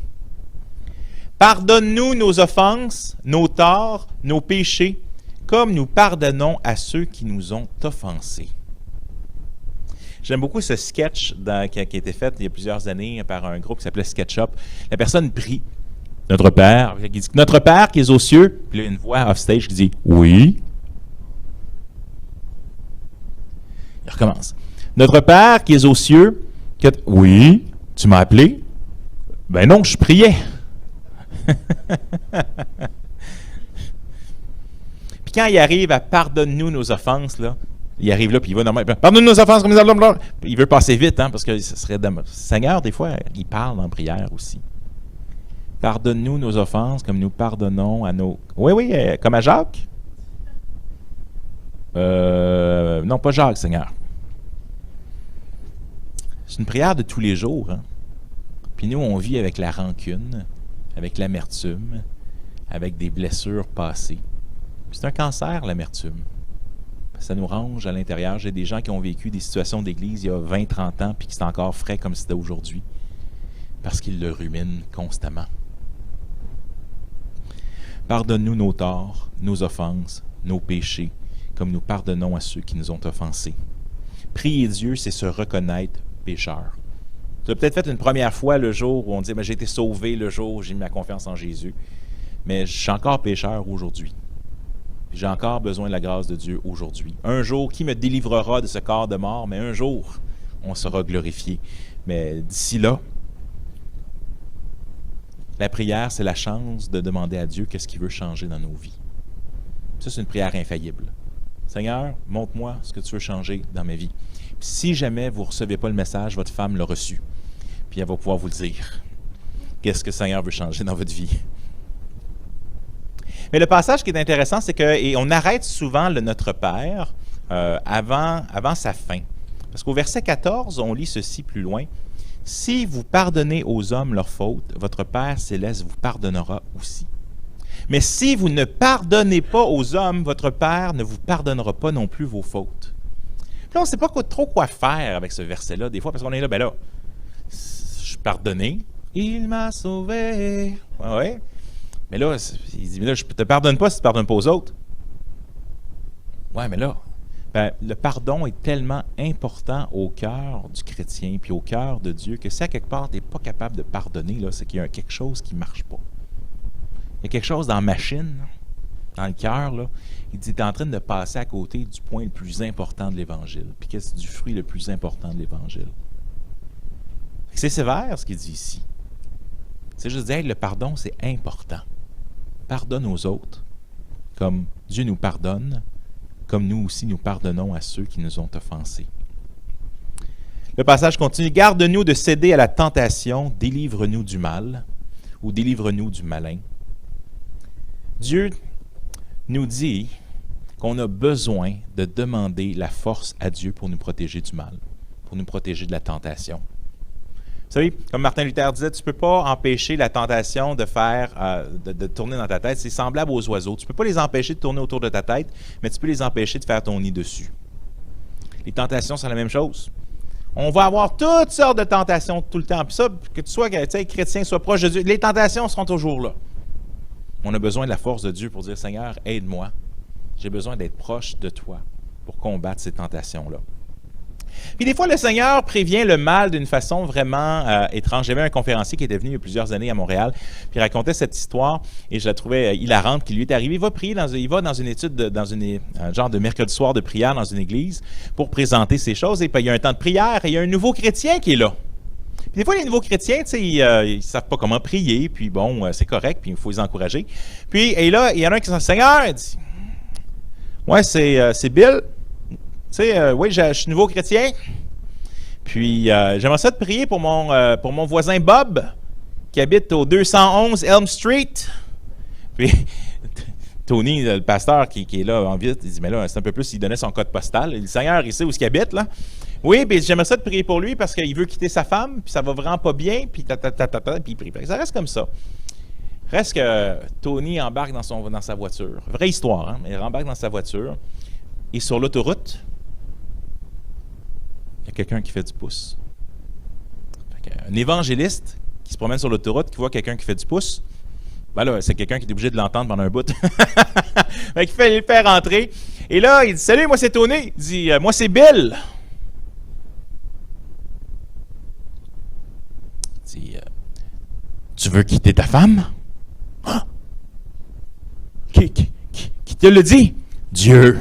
Speaker 12: Pardonne-nous nos offenses, nos torts, nos péchés, comme nous pardonnons à ceux qui nous ont offensés. J'aime beaucoup ce sketch qui a été fait il y a plusieurs années par un groupe qui s'appelait SketchUp. La personne prie. Notre Père, il dit, notre Père qui est aux cieux, puis là, une voix off-stage qui dit, oui. Il recommence. Notre Père qui est aux cieux, oui, tu m'as appelé? Ben non, je priais. Puis quand il arrive à pardonne-nous nos offenses, là, il arrive là, puis il va normalement, pardonne-nous nos offenses comme nous allons. Il veut passer vite, hein, parce que ce serait Seigneur, des fois, il parle en prière aussi. Pardonne-nous nos offenses comme nous pardonnons à nos... Oui, comme à Jacques? Non, pas Jacques, Seigneur. C'est une prière de tous les jours. Hein? Puis nous, on vit avec la rancune, avec l'amertume, avec des blessures passées. C'est un cancer, l'amertume. Ça nous ronge à l'intérieur. J'ai des gens qui ont vécu des situations d'église il y a 20-30 ans puis qui sont encore frais comme c'était aujourd'hui parce qu'ils le ruminent constamment. Pardonne-nous nos torts, nos offenses, nos péchés, comme nous pardonnons à ceux qui nous ont offensés. Prier Dieu, c'est se reconnaître pécheur. Tu as peut-être fait une première fois le jour où on dit « j'ai été sauvé le jour où j'ai mis ma confiance en Jésus », mais je suis encore pécheur aujourd'hui. J'ai encore besoin de la grâce de Dieu aujourd'hui. Un jour, qui me délivrera de ce corps de mort? Mais un jour, on sera glorifié. Mais d'ici là, la prière, c'est la chance de demander à Dieu qu'est-ce qu'il veut changer dans nos vies. Ça, c'est une prière infaillible. Seigneur, montre-moi ce que tu veux changer dans ma vie. Puis, si jamais vous ne recevez pas le message, votre femme l'a reçu. Puis elle va pouvoir vous le dire. Qu'est-ce que le Seigneur veut changer dans votre vie? Mais le passage qui est intéressant, c'est qu'on arrête souvent le Notre Père avant sa fin. Parce qu'au verset 14, on lit ceci plus loin. « Si vous pardonnez aux hommes leurs fautes, votre Père céleste vous pardonnera aussi. Mais si vous ne pardonnez pas aux hommes, votre Père ne vous pardonnera pas non plus vos fautes. » Puis là, on ne sait pas trop quoi faire avec ce verset-là, des fois, parce qu'on est là, ben là, je suis pardonné, il m'a sauvé. Ouais. Mais là, il dit, mais là, je ne te pardonne pas si tu ne pardonnes pas aux autres. Ouais, mais là, le pardon est tellement important au cœur du chrétien puis au cœur de Dieu que si à quelque part tu n'es pas capable de pardonner, là, c'est qu'il y a quelque chose qui ne marche pas. Il y a quelque chose dans la machine, là, dans le cœur. Là, il dit, tu es en train de passer à côté du point le plus important de l'Évangile. Puis qu'est-ce du fruit le plus important de l'Évangile? C'est sévère ce qu'il dit ici. C'est juste dire, hey, le pardon, c'est important. Pardonne aux autres, comme Dieu nous pardonne, comme nous aussi nous pardonnons à ceux qui nous ont offensés. Le passage continue. « Garde-nous de céder à la tentation, délivre-nous du mal, ou délivre-nous du malin. » Dieu nous dit qu'on a besoin de demander la force à Dieu pour nous protéger du mal, pour nous protéger de la tentation. Vous savez, comme Martin Luther disait, tu ne peux pas empêcher la tentation de de tourner dans ta tête. C'est semblable aux oiseaux. Tu ne peux pas les empêcher de tourner autour de ta tête, mais tu peux les empêcher de faire ton nid dessus. Les tentations, c'est la même chose. On va avoir toutes sortes de tentations tout le temps. Puis ça, que tu sois chrétien, sois proche de Dieu, les tentations seront toujours là. On a besoin de la force de Dieu pour dire, Seigneur, aide-moi. J'ai besoin d'être proche de toi pour combattre ces tentations-là. Puis des fois, le Seigneur prévient le mal d'une façon vraiment étrange. J'avais un conférencier qui était venu il y a plusieurs années à Montréal, puis il racontait cette histoire, et je la trouvais hilarante, qui lui est arrivée. Il va dans une étude, un genre de mercredi soir de prière dans une église pour présenter ces choses, et puis il y a un temps de prière, et il y a un nouveau chrétien qui est là. Puis des fois, les nouveaux chrétiens, ils ne savent pas comment prier, puis bon, c'est correct, puis il faut les encourager. Puis, et là, il y en a un qui dit, Seigneur, il dit, ouais, c'est Bill. Oui, je suis nouveau chrétien. Puis, j'aimerais ça te prier pour mon voisin Bob, qui habite au 211 Elm Street. Puis, Tony, le pasteur qui est là en visite, il dit, mais là, c'est un peu plus, il donnait son code postal. Il dit, Seigneur, il sait où il habite, là. Oui, puis j'aimerais ça te prier pour lui parce qu'il veut quitter sa femme, puis ça va vraiment pas bien, puis puis il prie. Ça reste comme ça. Reste que Tony embarque dans sa voiture. Vraie histoire, hein? Il embarque dans sa voiture. Et sur l'autoroute, il y a quelqu'un qui fait du pouce. Un évangéliste qui se promène sur l'autoroute, qui voit quelqu'un qui fait du pouce, ben là, c'est quelqu'un qui est obligé de l'entendre pendant un bout. Il fait le faire rentrer. Et là, il dit, salut, moi c'est Tony. Il dit, moi c'est Bill. Il dit, tu veux quitter ta femme? Ah! Qui te le dit? Dieu.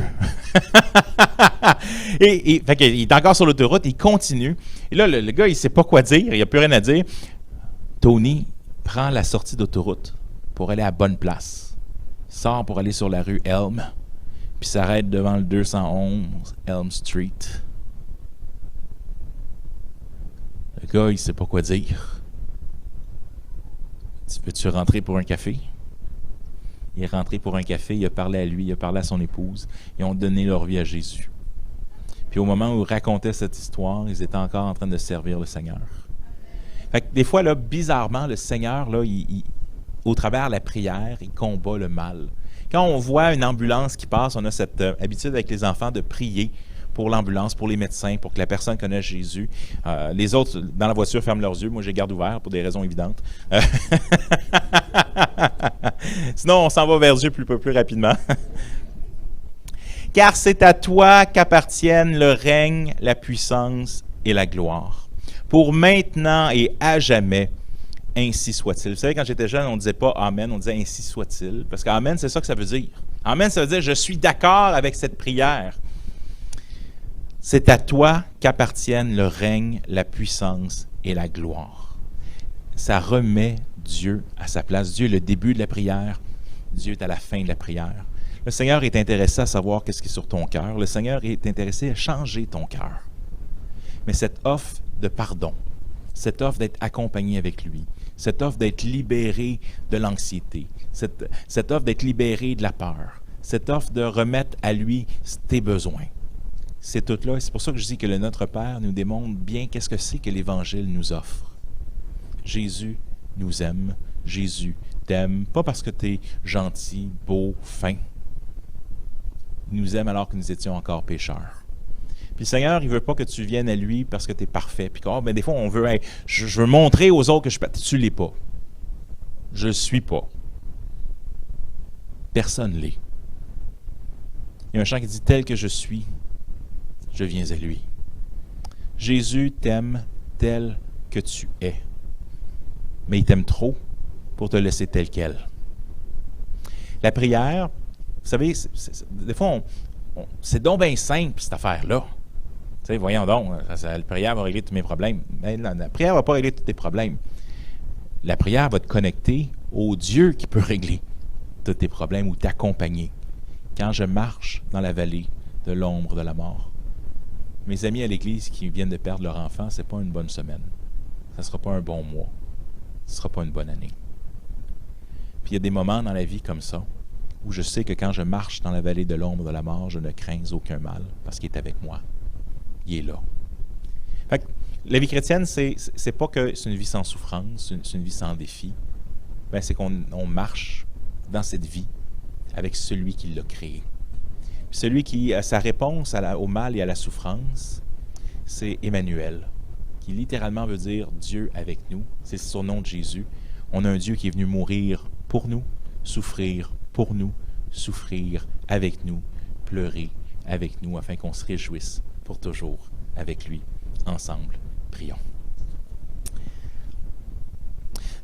Speaker 12: Fait qu'il est encore sur l'autoroute, il continue. Et là, le gars, il ne sait pas quoi dire, il n'a plus rien à dire. Tony prend la sortie d'autoroute pour aller à la bonne place. Sort pour aller sur la rue Elm, puis s'arrête devant le 211 Elm Street. Le gars, il ne sait pas quoi dire. Veux-tu rentrer pour un café? Il est rentré pour un café, il a parlé à lui, il a parlé à son épouse. Ils ont donné leur vie à Jésus. Puis au moment où ils racontaient cette histoire, ils étaient encore en train de servir le Seigneur. Fait que des fois, là, bizarrement, le Seigneur, là, au travers de la prière, il combat le mal. Quand on voit une ambulance qui passe, on a cette habitude avec les enfants de prier pour l'ambulance, pour les médecins, pour que la personne connaisse Jésus. Les autres, dans la voiture, ferment leurs yeux. Moi, je les garde ouverts pour des raisons évidentes. Sinon, on s'en va vers Dieu plus rapidement. Car c'est à toi qu'appartiennent le règne, la puissance et la gloire. Pour maintenant et à jamais, ainsi soit-il. Vous savez, quand j'étais jeune, on ne disait pas « Amen », on disait « Ainsi soit-il ». Parce qu'Amen, c'est ça que ça veut dire. Amen, ça veut dire « Je suis d'accord avec cette prière ». C'est à toi qu'appartiennent le règne, la puissance et la gloire. Ça remet Dieu à sa place. Dieu est le début de la prière. Dieu est à la fin de la prière. Le Seigneur est intéressé à savoir qu'est-ce qui est sur ton cœur. Le Seigneur est intéressé à changer ton cœur. Mais cette offre de pardon, cette offre d'être accompagné avec lui, cette offre d'être libéré de l'anxiété, cette offre d'être libéré de la peur, cette offre de remettre à lui tes besoins, c'est tout là. Et c'est pour ça que je dis que le Notre Père nous démontre bien qu'est-ce que c'est que l'Évangile nous offre. Jésus nous aime. Jésus t'aime. Pas parce que tu es gentil, beau, fin. Il nous aime alors que nous étions encore pécheurs. Puis le Seigneur, il ne veut pas que tu viennes à lui parce que tu es parfait. Puis ben, des fois, on veut, hey, je veux montrer aux autres que tu ne l'es pas. Je ne le suis pas. Personne ne l'est. Il y a un chant qui dit, tel que je suis, je viens à lui. Jésus t'aime tel que tu es. Mais il t'aime trop pour te laisser tel quel. La prière, vous savez, des fois, c'est donc bien simple, cette affaire-là. Tu sais, voyons donc, la prière va régler tous mes problèmes. Mais la prière ne va pas régler tous tes problèmes. La prière va te connecter au Dieu qui peut régler tous tes problèmes ou t'accompagner. Quand je marche dans la vallée de l'ombre de la mort, mes amis à l'église qui viennent de perdre leur enfant, ce n'est pas une bonne semaine. Ça ne sera pas un bon mois. Ce ne sera pas une bonne année. Puis il y a des moments dans la vie comme ça où je sais que quand je marche dans la vallée de l'ombre de la mort, je ne crains aucun mal, parce qu'il est avec moi. Il est là. Fait que la vie chrétienne, c'est pas que c'est une vie sans souffrance, c'est une vie sans défi. Ben, c'est qu'on marche dans cette vie avec celui qui l'a créée. Puis celui qui a sa réponse au mal et à la souffrance, c'est Emmanuel, qui littéralement veut dire Dieu avec nous. C'est son nom de Jésus. On a un Dieu qui est venu mourir pour nous, souffrir pour nous, souffrir avec nous, pleurer avec nous, afin qu'on se réjouisse pour toujours avec lui. Ensemble, prions.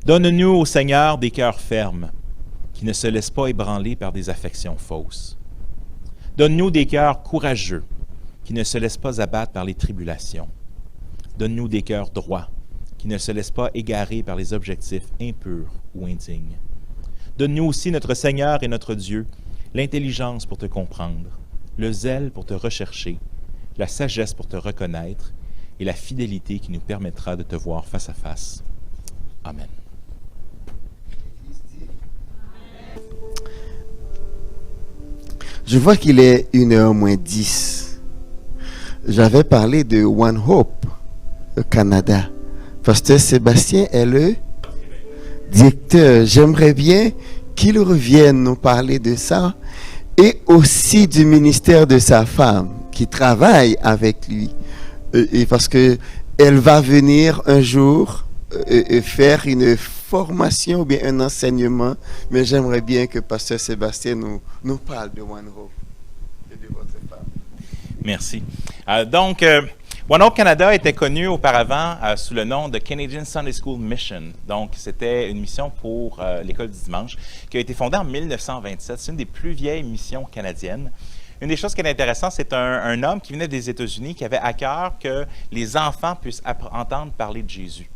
Speaker 12: Donne-nous, ô Seigneur, des cœurs fermes, qui ne se laissent pas ébranler par des affections fausses. Donne-nous des cœurs courageux, qui ne se laissent pas abattre par les tribulations. Donne-nous des cœurs droits, qui ne se laissent pas égarer par les objectifs impurs ou indignes. Donne-nous aussi, notre Seigneur et notre Dieu, l'intelligence pour te comprendre, le zèle pour te rechercher, la sagesse pour te reconnaître et la fidélité qui nous permettra de te voir face à face. Amen.
Speaker 6: Je vois qu'il est 1h moins 10. J'avais parlé de One Hope au Canada. Pasteur Sébastien est le directeur. J'aimerais bien qu'il revienne nous parler de ça et aussi du ministère de sa femme qui travaille avec lui. Et parce que elle va venir un jour faire une formation ou bien un enseignement, mais j'aimerais bien que Pasteur Sébastien nous parle de One Hope et de votre femme.
Speaker 12: Merci. Donc, One Hope Canada était connu auparavant sous le nom de Canadian Sunday School Mission. Donc, c'était une mission pour l'école du dimanche qui a été fondée en 1927. C'est une des plus vieilles missions canadiennes. Une des choses qui est intéressante, c'est un homme qui venait des États-Unis qui avait à cœur que les enfants puissent entendre parler de Jésus.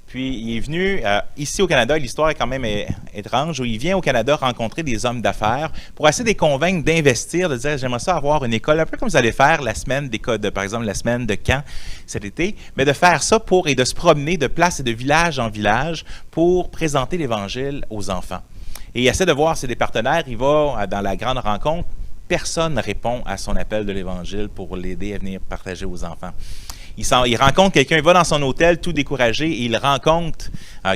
Speaker 12: Puis, il est venu ici au Canada, et l'histoire est quand même étrange, où il vient au Canada rencontrer des hommes d'affaires pour essayer de les convaincre d'investir, de dire « j'aimerais ça avoir une école », un peu comme vous allez faire la semaine par exemple la semaine de Caen cet été, mais de faire ça et de se promener de place et de village en village pour présenter l'Évangile aux enfants. Et il essaie de voir si des partenaires, il va dans la grande rencontre, personne ne répond à son appel de l'Évangile pour l'aider à venir partager aux enfants. Il rencontre quelqu'un, il va dans son hôtel tout découragé et il rencontre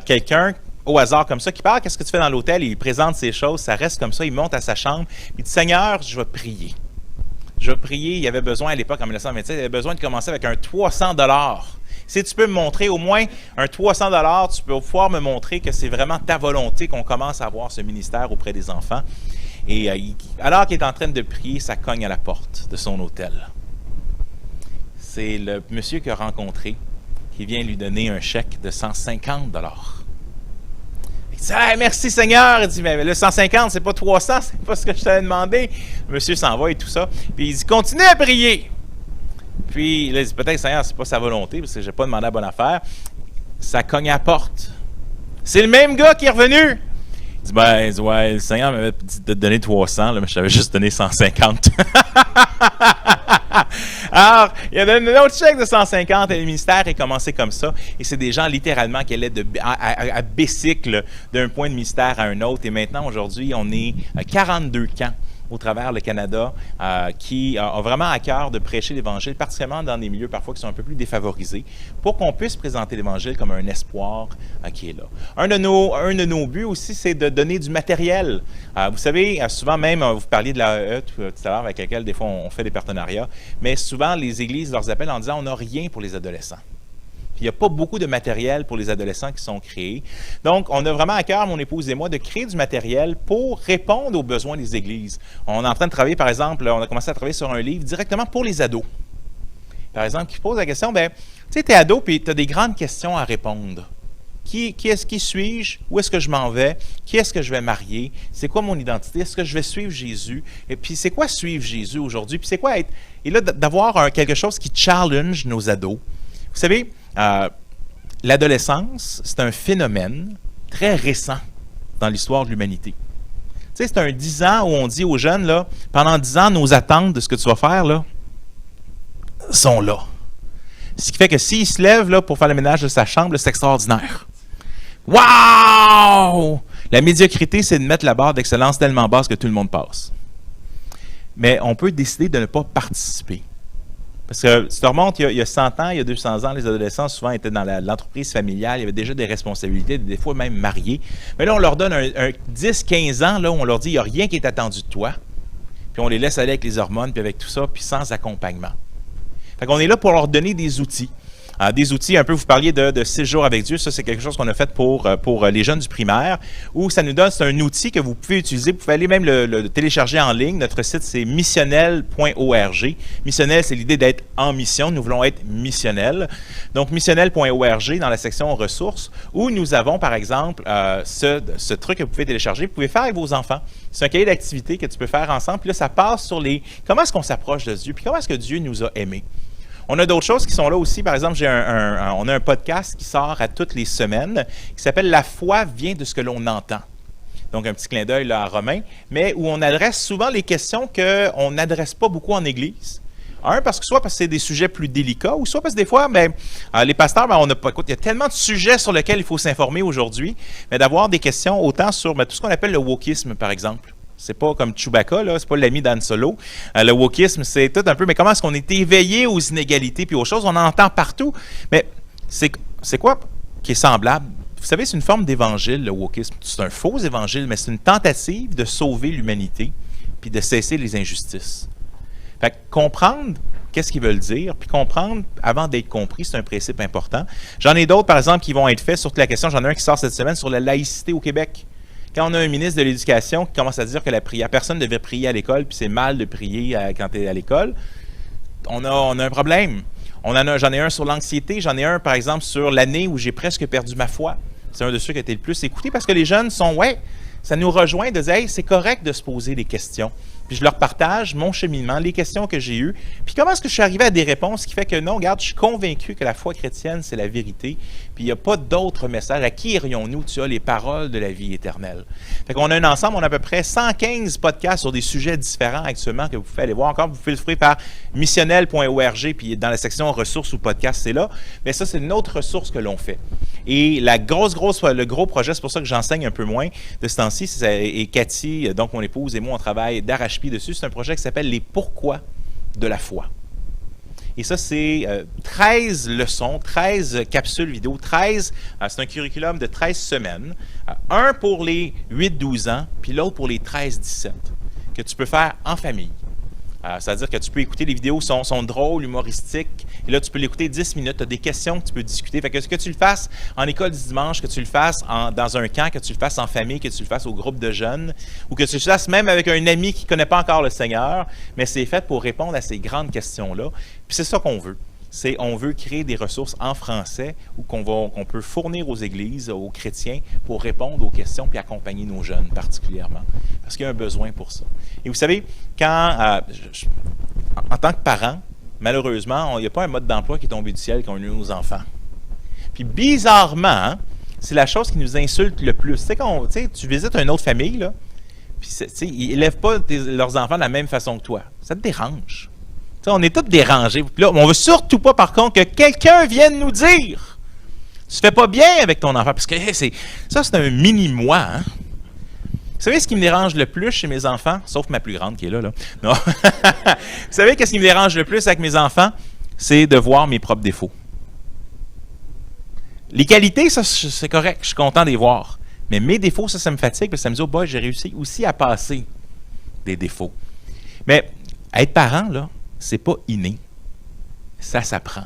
Speaker 12: quelqu'un au hasard comme ça qui parle. Qu'est-ce que tu fais dans l'hôtel? Il présente ses choses, ça reste comme ça. Il monte à sa chambre. Il dit Seigneur, je vais prier. Je vais prier. Il avait besoin à l'époque, en 1927, il avait besoin de commencer avec un $300. Si tu peux me montrer au moins un $300, tu peux pouvoir me montrer que c'est vraiment ta volonté qu'on commence à avoir ce ministère auprès des enfants. Et alors qu'il est en train de prier, ça cogne à la porte de son hôtel. C'est le monsieur qu'il a rencontré qui vient lui donner un chèque de $150. Il dit hey, merci Seigneur. Il dit mais le 150, c'est pas 300, c'est pas ce que je t'avais demandé. Le monsieur s'en va et tout ça. Puis il dit continue à prier. Puis il dit peut-être Seigneur, c'est pas sa volonté parce que j'ai pas demandé la bonne affaire. Ça cogne à la porte. C'est le même gars qui est revenu. Il dit ouais, le Seigneur m'avait dit de te donner 300, là, mais je t'avais juste donné 150. Alors, il a donné un autre chèque de 150 et le ministère est commencé comme ça. Et c'est des gens littéralement qui allaient à bicycle d'un point de ministère à un autre. Et maintenant, aujourd'hui, on est 42 camps au travers le Canada qui a vraiment à cœur de prêcher l'Évangile, particulièrement dans des milieux parfois qui sont un peu plus défavorisés, pour qu'on puisse présenter l'Évangile comme un espoir qui est là. Un de nos buts aussi, c'est de donner du matériel. Vous savez, souvent même, vous parliez de l'AE tout à l'heure avec laquelle des fois on fait des partenariats, mais souvent les églises leur appellent en disant on n'a rien pour les adolescents. Il n'y a pas beaucoup de matériel pour les adolescents qui sont créés. Donc, on a vraiment à cœur, mon épouse et moi, de créer du matériel pour répondre aux besoins des églises. On est en train de travailler, par exemple, on a commencé à travailler sur un livre directement pour les ados. Par exemple, qui pose la question, tu sais, tu es ado et tu as des grandes questions à répondre. Qui suis-je? Où est-ce que je m'en vais? Qui est-ce que je vais marier? C'est quoi mon identité? Est-ce que je vais suivre Jésus? Et puis, c'est quoi suivre Jésus aujourd'hui? Puis, c'est quoi être... Et là, d'avoir quelque chose qui challenge nos ados. Vous savez, l'adolescence, c'est un phénomène très récent dans l'histoire de l'humanité. Tu sais, c'est un 10 ans où on dit aux jeunes, là, pendant 10 ans, nos attentes de ce que tu vas faire, là, sont là. Ce qui fait que s'il se lève là, pour faire le ménage de sa chambre, là, c'est extraordinaire. Wow! La médiocrité, c'est de mettre la barre d'excellence tellement basse que tout le monde passe. Mais on peut décider de ne pas participer. Parce que si tu remontes, il y a 100 ans, il y a 200 ans, les adolescents souvent étaient dans l'entreprise familiale, il y avait déjà des responsabilités, des fois même mariés. Mais là, on leur donne un 10-15 ans, là, où on leur dit, il n'y a rien qui est attendu de toi. Puis on les laisse aller avec les hormones, puis avec tout ça, puis sans accompagnement. Fait qu'on est là pour leur donner des outils. Des outils, un peu, vous parliez de 6 jours avec Dieu, ça c'est quelque chose qu'on a fait pour les jeunes du primaire, où ça nous donne, c'est un outil que vous pouvez utiliser, vous pouvez aller même le télécharger en ligne, notre site c'est missionnel.org. Missionnel, c'est l'idée d'être en mission, nous voulons être missionnels. Donc missionnel.org dans la section ressources, où nous avons par exemple ce truc que vous pouvez télécharger, vous pouvez faire avec vos enfants. C'est un cahier d'activités que tu peux faire ensemble, puis là ça passe sur comment est-ce qu'on s'approche de Dieu, puis comment est-ce que Dieu nous a aimés. On a d'autres choses qui sont là aussi. Par exemple, on a un podcast qui sort à toutes les semaines qui s'appelle « La foi vient de ce que l'on entend ». Donc, un petit clin d'œil là à Romain, mais où on adresse souvent les questions qu'on n'adresse pas beaucoup en Église. Parce que c'est des sujets plus délicats, ou soit parce que des fois, les pasteurs, on n'a pas. Écoute, il y a tellement de sujets sur lesquels il faut s'informer aujourd'hui, mais d'avoir des questions autant sur tout ce qu'on appelle le wokisme, par exemple. C'est pas comme Chewbacca, là, c'est pas l'ami d'Han Solo. Le wokisme, c'est tout un peu, mais comment est-ce qu'on est éveillé aux inégalités puis aux choses? On en entend partout. Mais c'est quoi qui est semblable? Vous savez, c'est une forme d'évangile, le wokisme. C'est un faux évangile, mais c'est une tentative de sauver l'humanité puis de cesser les injustices. Fait que comprendre qu'est-ce qu'ils veulent dire, puis comprendre avant d'être compris, c'est un principe important. J'en ai d'autres, par exemple, qui vont être faits sur toute la question. J'en ai un qui sort cette semaine sur la laïcité au Québec. Quand on a un ministre de l'Éducation qui commence à dire que personne ne devait prier à l'école, puis c'est mal de prier quand tu es à l'école, on a un problème. J'en ai un sur l'anxiété, j'en ai un, par exemple, sur l'année où j'ai presque perdu ma foi. C'est un de ceux qui a été le plus écouté parce que les jeunes sont, ça nous rejoint de dire, hey, c'est correct de se poser des questions. Puis je leur partage mon cheminement, les questions que j'ai eues. Puis comment est-ce que je suis arrivé à des réponses qui fait que non, regarde, je suis convaincu que la foi chrétienne, c'est la vérité. Puis il n'y a pas d'autre message. À qui irions-nous? Tu as les paroles de la vie éternelle. Fait qu'on a un ensemble, on a à peu près 115 podcasts sur des sujets différents actuellement que vous pouvez aller voir. Encore, vous pouvez le faire par missionnel.org, puis dans la section ressources ou podcasts, c'est là. Mais ça, c'est une autre ressource que l'on fait. Et le gros projet, c'est pour ça que j'enseigne un peu moins de ce temps-ci, et Cathy, donc mon épouse et moi, on travaille d'arrache-pied dessus. C'est un projet qui s'appelle les pourquoi de la foi. Et ça, c'est 13 leçons, 13 capsules vidéo, 13, c'est un curriculum de 13 semaines. Un pour les 8-12 ans, puis l'autre pour les 13-17, que tu peux faire en famille. C'est-à-dire que tu peux écouter, les vidéos sont drôles, humoristiques, et là, tu peux l'écouter 10 minutes, tu as des questions que tu peux discuter. Fait que tu le fasses en école du dimanche, que tu le fasses dans un camp, que tu le fasses en famille, que tu le fasses au groupe de jeunes, ou que tu le fasses même avec un ami qui ne connaît pas encore le Seigneur, mais c'est fait pour répondre à ces grandes questions-là. Puis c'est ça qu'on veut. On veut créer des ressources en français qu'on peut fournir aux églises, aux chrétiens, pour répondre aux questions puis accompagner nos jeunes particulièrement. Parce qu'il y a un besoin pour ça. Et vous savez, en tant que parent, malheureusement, il n'y a pas un mode d'emploi qui est tombé du ciel qu'ont eu nos enfants. Puis bizarrement, c'est la chose qui nous insulte le plus. Tu sais, quand tu visites une autre famille, là, puis ils n'élèvent pas leurs enfants de la même façon que toi. Ça te dérange. T'sais, on est tous dérangés. Puis là, on ne veut surtout pas, par contre, que quelqu'un vienne nous dire « Tu ne fais pas bien avec ton enfant. » Parce que c'est un mini-moi. Hein? Vous savez ce qui me dérange le plus chez mes enfants? Sauf ma plus grande qui est là. Non. Vous savez qu'est-ce qui me dérange le plus avec mes enfants? C'est de voir mes propres défauts. Les qualités, ça, c'est correct. Je suis content de les voir. Mais mes défauts, ça me fatigue. Parce que ça me dit « Oh boy, j'ai réussi aussi à passer des défauts. » Mais être parent, là, c'est pas inné. Ça s'apprend.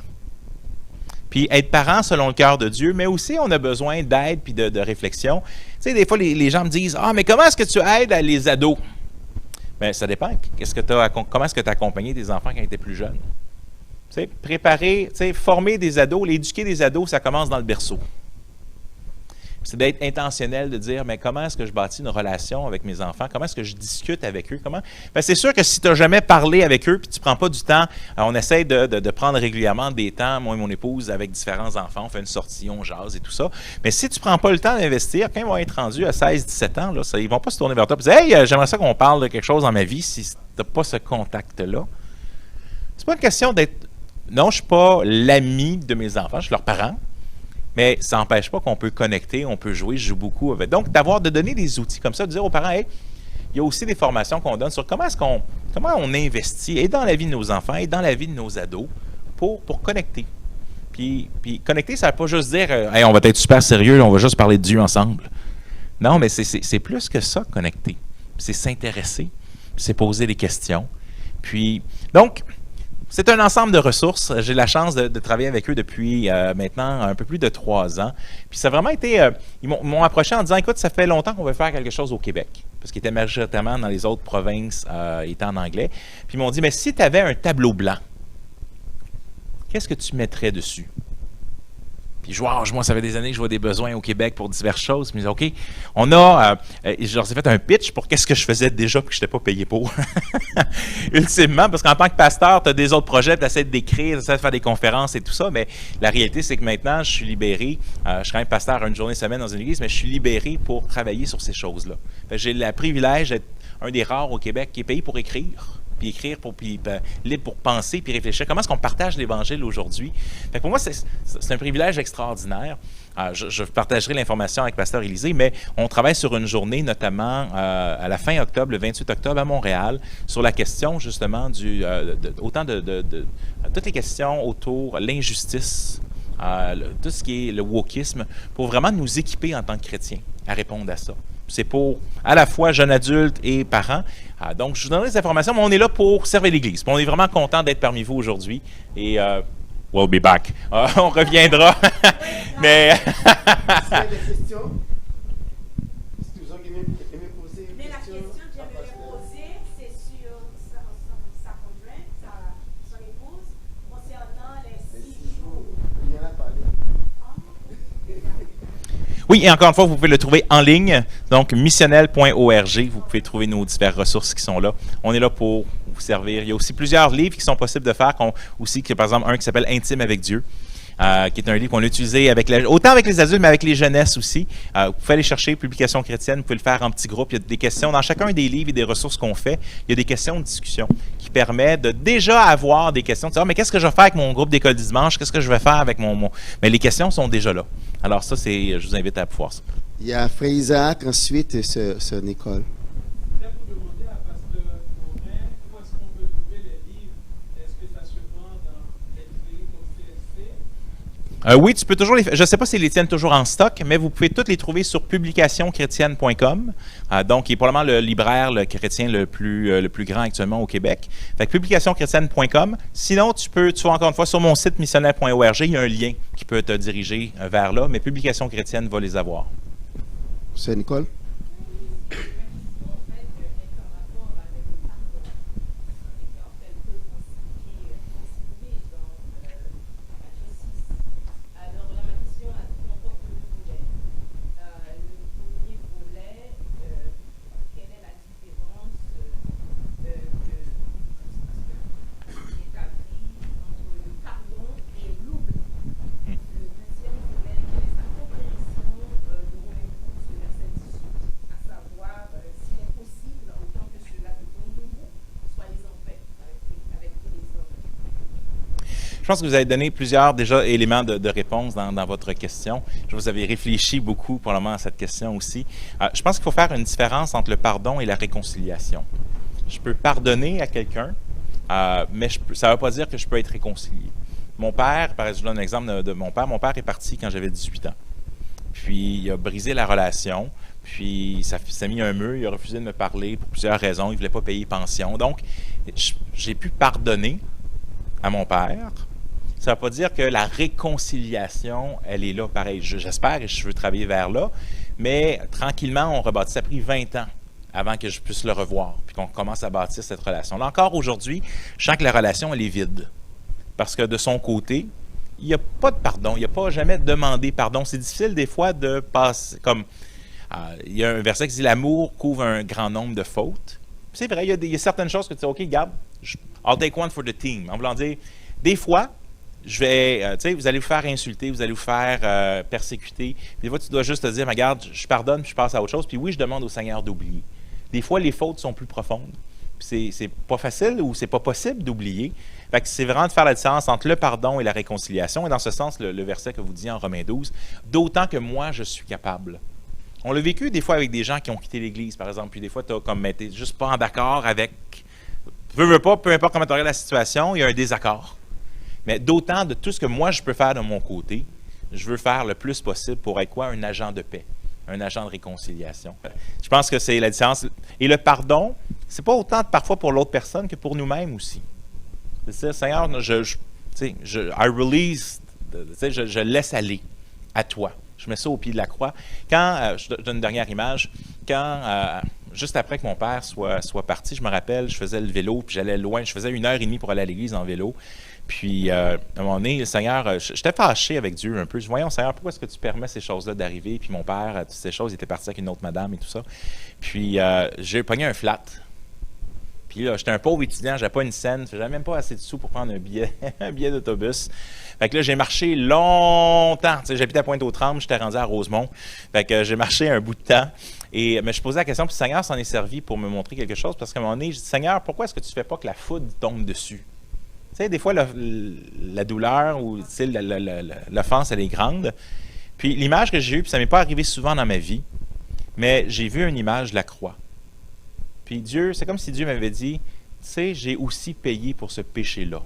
Speaker 12: Puis être parent selon le cœur de Dieu, mais aussi on a besoin d'aide puis de réflexion. Tu sais, des fois, les gens me disent « Ah, mais comment est-ce que tu aides les ados? » Bien, ça dépend. Comment est-ce que tu as accompagné tes enfants quand ils étaient plus jeunes? Tu sais, préparer, tu sais, former des ados, éduquer des ados, ça commence dans le berceau. C'est d'être intentionnel, de dire, mais comment est-ce que je bâtis une relation avec mes enfants? Comment est-ce que je discute avec eux? Ben, c'est sûr que si tu n'as jamais parlé avec eux, puis tu ne prends pas du temps, on essaie de prendre régulièrement des temps, moi et mon épouse, avec différents enfants, on fait une sortie, on jase et tout ça. Mais si tu ne prends pas le temps d'investir, quand ils vont être rendus à 16-17 ans, là, ils ne vont pas se tourner vers toi et dire, hey, j'aimerais ça qu'on parle de quelque chose dans ma vie si tu n'as pas ce contact-là. C'est pas une question d'être... Non, je ne suis pas l'ami de mes enfants, je suis leur parent. mais ça n'empêche pas qu'on peut connecter, on peut jouer, je joue beaucoup avec. Donc, de donner des outils comme ça, de dire aux parents, hey, il y a aussi des formations qu'on donne sur comment on investit et dans la vie de nos enfants et dans la vie de nos ados pour connecter. Puis connecter, ça ne veut pas juste dire hey, on va être super sérieux, on va juste parler de Dieu ensemble. Non, mais c'est plus que ça, connecter. C'est s'intéresser, c'est poser des questions. Puis, donc, c'est un ensemble de ressources. J'ai la chance de travailler avec eux depuis maintenant un peu plus de 3 ans. Puis ça a vraiment été... ils m'ont approché en disant, écoute, ça fait longtemps qu'on veut faire quelque chose au Québec. Parce qu'ils étaient majoritairement dans les autres provinces, ils étaient en anglais. Puis ils m'ont dit, mais si tu avais un tableau blanc, qu'est-ce que tu mettrais dessus? Puis moi, ça fait des années que je vois des besoins au Québec pour diverses choses. Puis je me dis, OK, on a... je leur ai fait un pitch pour qu'est-ce que je faisais déjà puis que je n'étais pas payé pour. Ultimement, parce qu'en tant que pasteur, tu as des autres projets, tu essaies d'écrire, tu essaies de faire des conférences et tout ça, mais la réalité, c'est que maintenant, je suis libéré. Je suis quand même pasteur une journée semaine dans une église, mais je suis libéré pour travailler sur ces choses-là. J'ai le privilège d'être un des rares au Québec qui est payé pour écrire. Puis écrire, libre pour penser, puis réfléchir. Comment est-ce qu'on partage l'Évangile aujourd'hui? Fait que pour moi, c'est un privilège extraordinaire. Je partagerai l'information avec Pasteur Élisée, mais on travaille sur une journée, notamment à la fin octobre, le 28 octobre à Montréal, sur la question justement toutes les questions autour de l'injustice, tout ce qui est le wokisme, pour vraiment nous équiper en tant que chrétiens à répondre à ça. C'est pour à la fois jeunes adultes et parents. Donc, je vous donnerai des informations, mais on est là pour servir l'Église. On est vraiment content d'être parmi vous aujourd'hui. Et we'll be back. On reviendra. Mais...
Speaker 6: Est-ce qu'il y a des questions? Est-ce que vous aimez poser une question?
Speaker 5: Mais la question que j'aimerais poser, c'est sur sa conjointe, son épouse, concernant les 6 jours.
Speaker 6: Il y en a parlé.
Speaker 12: Oui, et encore une fois, vous pouvez le trouver en ligne, donc missionnel.org. Vous pouvez trouver nos diverses ressources qui sont là. On est là pour vous servir. Il y a aussi plusieurs livres qui sont possibles de faire, aussi, par exemple, un qui s'appelle Intime avec Dieu, qui est un livre qu'on a utilisé autant avec les adultes, mais avec les jeunesses aussi. Vous pouvez aller chercher Publication chrétienne, vous pouvez le faire en petits groupes. Il y a des questions. Dans chacun des livres et des ressources qu'on fait, il y a des questions de discussion qui permettent de déjà avoir des questions. De dire, mais qu'est-ce que je vais faire avec mon groupe d'école du dimanche? Qu'est-ce que je vais faire avec mon... Mais les questions sont déjà là. Alors ça, je vous invite à pouvoir ça.
Speaker 6: Il y a Frère Isaac, ensuite Sœur Nicole.
Speaker 12: Oui, tu peux toujours les faire. Je ne sais pas s'ils les tiennent toujours en stock, mais vous pouvez toutes les trouver sur publicationchrétienne.com, donc qui est probablement le libraire chrétien le plus grand actuellement au Québec. Fait que publicationchrétienne.com. Sinon, tu vas encore une fois sur mon site missionnel.org, il y a un lien qui peut te diriger vers là, mais Publication chrétienne va les avoir.
Speaker 6: C'est Nicole?
Speaker 12: Je pense que vous avez donné plusieurs déjà éléments de réponse dans votre question. Vous avez réfléchi beaucoup pour le moment à cette question aussi. Je pense qu'il faut faire une différence entre le pardon et la réconciliation. Je peux pardonner à quelqu'un, mais ça ne veut pas dire que je peux être réconcilié. Mon père, par exemple, je donne un exemple de mon père. Mon père est parti quand j'avais 18 ans. Puis il a brisé la relation, puis ça a mis un mur, il a refusé de me parler pour plusieurs raisons. Il ne voulait pas payer pension. Donc, j'ai pu pardonner à mon père. Ça ne veut pas dire que la réconciliation, elle est là, pareil. J'espère et je veux travailler vers là, mais tranquillement, on rebâtit. Ça a pris 20 ans avant que je puisse le revoir, puis qu'on commence à bâtir cette relation-là. Encore aujourd'hui, je sens que la relation, elle est vide. Parce que de son côté, il n'y a pas de pardon. Il n'a pas jamais demandé pardon. C'est difficile des fois de passer comme... il y a un verset qui dit « L'amour couvre un grand nombre de fautes ». C'est vrai, il y a certaines choses que tu dis « OK, garde, I'll take one for the team ». En voulant dire, des fois, je vais, vous allez vous faire insulter, vous allez vous faire persécuter. Puis des fois, tu dois juste te dire, regarde, je pardonne, puis je passe à autre chose. Puis oui, je demande au Seigneur d'oublier. Des fois, les fautes sont plus profondes. C'est pas facile ou c'est pas possible d'oublier, Fait que c'est vraiment de faire la différence entre le pardon et la réconciliation. Et dans ce sens, le verset que vous dites en Romains 12, « D'autant que moi, je suis capable. » On l'a vécu des fois avec des gens qui ont quitté l'Église, par exemple, puis des fois, tu n'es juste pas en accord avec... Veux pas, peu importe comment tu regardes la situation, il y a un désaccord. Mais d'autant de tout ce que moi, je peux faire de mon côté, je veux faire le plus possible pour être quoi? Un agent de paix, un agent de réconciliation. Je pense que c'est la différence. Et le pardon, c'est pas autant parfois pour l'autre personne que pour nous-mêmes aussi. C'est ça, Seigneur, I release, je laisse aller à toi. Je mets ça au pied de la croix. Quand, je donne une dernière image, quand, juste après que mon père soit parti, je me rappelle, je faisais le vélo, puis j'allais loin, je faisais 1h30 pour aller à l'église en vélo. Puis, à un moment donné, le Seigneur, j'étais fâché avec Dieu un peu. Je dis, voyons, Seigneur, pourquoi est-ce que tu permets ces choses-là d'arriver? Puis mon père, toutes ces choses, il était parti avec une autre madame et tout ça. Puis, j'ai pogné un flat. Puis là, j'étais un pauvre étudiant, j'avais pas une scène, j'avais même pas assez de sous pour prendre un billet d'autobus. Fait que là, j'ai marché longtemps. Tu sais, j'habitais à Pointe-aux-Trembles, j'étais rendu à Rosemont. Fait que j'ai marché un bout de temps. Mais je posais la question, puis le Seigneur s'en est servi pour me montrer quelque chose, parce qu'à un moment donné, je dis, Seigneur, pourquoi est-ce que tu ne fais pas que la foudre tombe dessus? Tu sais, des fois, la douleur ou l'offense, elle est grande. Puis l'image que j'ai eue, puis ça ne m'est pas arrivé souvent dans ma vie, mais j'ai vu une image de la croix. Puis Dieu, c'est comme si Dieu m'avait dit, tu sais, j'ai aussi payé pour ce péché-là.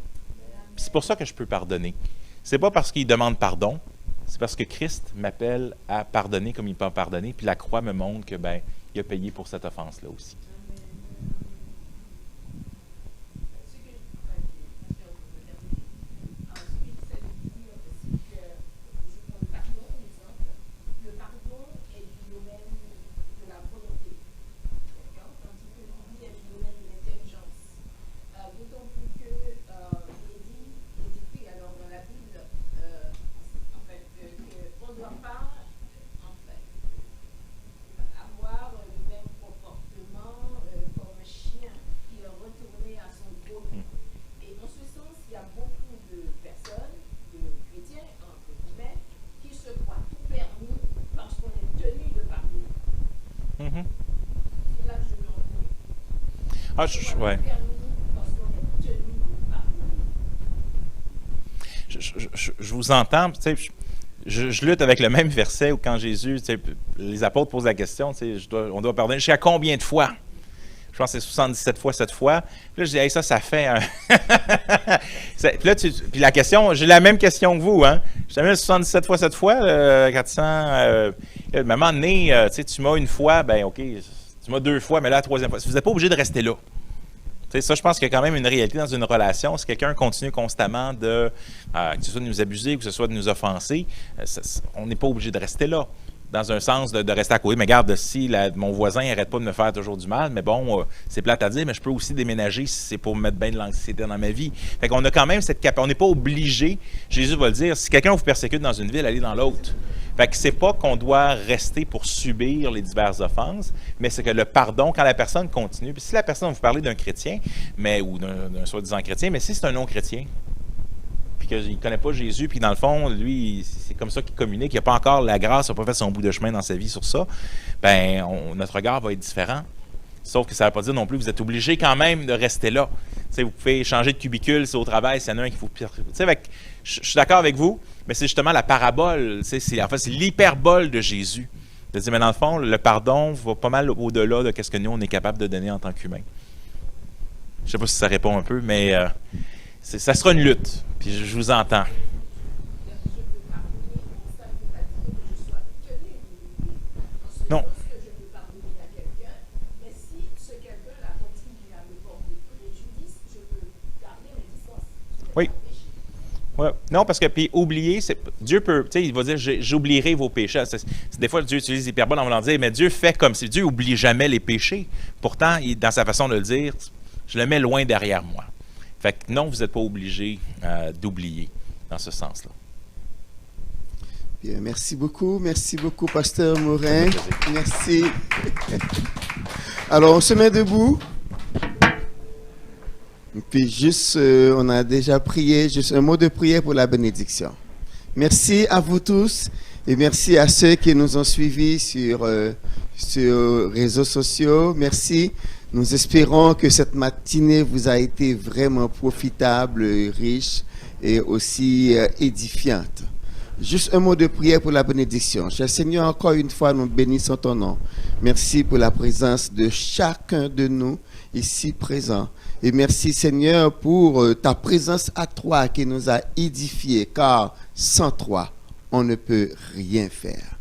Speaker 12: Puis c'est pour ça que je peux pardonner. C'est pas parce qu'il demande pardon, c'est parce que Christ m'appelle à pardonner comme il peut pardonner, puis la croix me montre que, ben, il a payé pour cette offense-là aussi. Ouais. Je vous entends, tu sais, je lutte avec le même verset où quand Jésus, tu sais, les apôtres posent la question, tu sais, on doit pardonner jusqu'à combien de fois? Je pense que c'est 77 fois, 7 fois. Puis là, je dis, hey, ça fait un... puis la question, j'ai la même question que vous, hein? Je t'ai mis 77 fois, 7 fois, 400... à un moment donné, tu sais, tu m'as une fois, ben OK, tu m'as 2 fois, mais là, la 3e fois. Vous n'êtes pas obligé de rester là. Ça, je pense qu'il y a quand même une réalité dans une relation. Si quelqu'un continue constamment que ce soit de nous abuser, que ce soit de nous offenser, on n'est pas obligé de rester là. Dans un sens de rester à côté. Mais regarde, si mon voisin n'arrête pas de me faire toujours du mal, mais bon, c'est plate à dire, mais je peux aussi déménager si c'est pour me mettre bien de l'anxiété dans ma vie. Fait qu'on a quand même cette capacité. On n'est pas obligé, Jésus va le dire, si quelqu'un vous persécute dans une ville, allez dans l'autre. Fait que c'est pas qu'on doit rester pour subir les diverses offenses, mais c'est que le pardon, quand la personne continue, puis si la personne, vous parlez d'un chrétien, ou d'un soi-disant chrétien, mais si c'est un non-chrétien, puis qu'il ne connaît pas Jésus, puis dans le fond, lui, c'est comme ça qu'il communique, il n'a pas encore la grâce, il n'a pas fait son bout de chemin dans sa vie sur ça, bien, notre regard va être différent. Sauf que ça ne veut pas dire non plus que vous êtes obligé quand même de rester là. T'sais, vous pouvez changer de cubicule, c'est au travail, s'il y en a un qui vous... Je suis d'accord avec vous, mais c'est justement la parabole, c'est l'hyperbole de Jésus. De dire, mais dans le fond, le pardon va pas mal au-delà de ce que nous, on est capable de donner en tant qu'humains. Je ne sais pas si ça répond un peu, mais ça sera une lutte, puis je vous entends. Non. Oui. Ouais. Non, parce que puis oublier, Dieu peut, tu sais, il va dire j'oublierai vos péchés. Des fois, Dieu utilise l'hyperbole en voulant dire, mais Dieu fait comme si Dieu n'oublie jamais les péchés. Pourtant, dans sa façon de le dire, je le mets loin derrière moi. Fait que non, vous n'êtes pas obligé d'oublier dans ce sens-là.
Speaker 6: Bien, merci beaucoup, Pasteur Morin. Merci. Alors, on se met debout. Puis juste, on a déjà prié, juste un mot de prière pour la bénédiction. Merci à vous tous et merci à ceux qui nous ont suivis sur réseaux sociaux. Merci Nous espérons que cette matinée vous a été vraiment profitable, riche et aussi édifiante. Juste un mot de prière pour la bénédiction. Cher Seigneur, encore une fois, nous bénissons ton nom. Merci pour la présence de chacun de nous ici présents. Et merci Seigneur pour ta présence à toi qui nous a édifiés, car sans toi, on ne peut rien faire.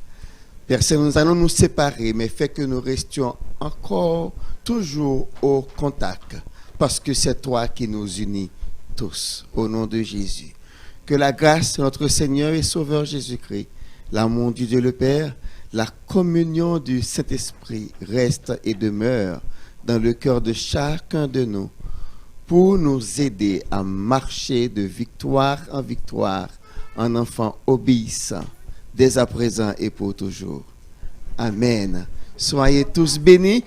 Speaker 6: Père Seigneur, nous allons nous séparer, mais fais que nous restions encore toujours au contact, parce que c'est toi qui nous unis tous, au nom de Jésus. Que la grâce de notre Seigneur et Sauveur Jésus-Christ, l'amour du Dieu le Père, la communion du Saint-Esprit reste et demeure dans le cœur de chacun de nous pour nous aider à marcher de victoire en victoire en enfants obéissants, dès à présent et pour toujours. Amen. Soyez tous bénis.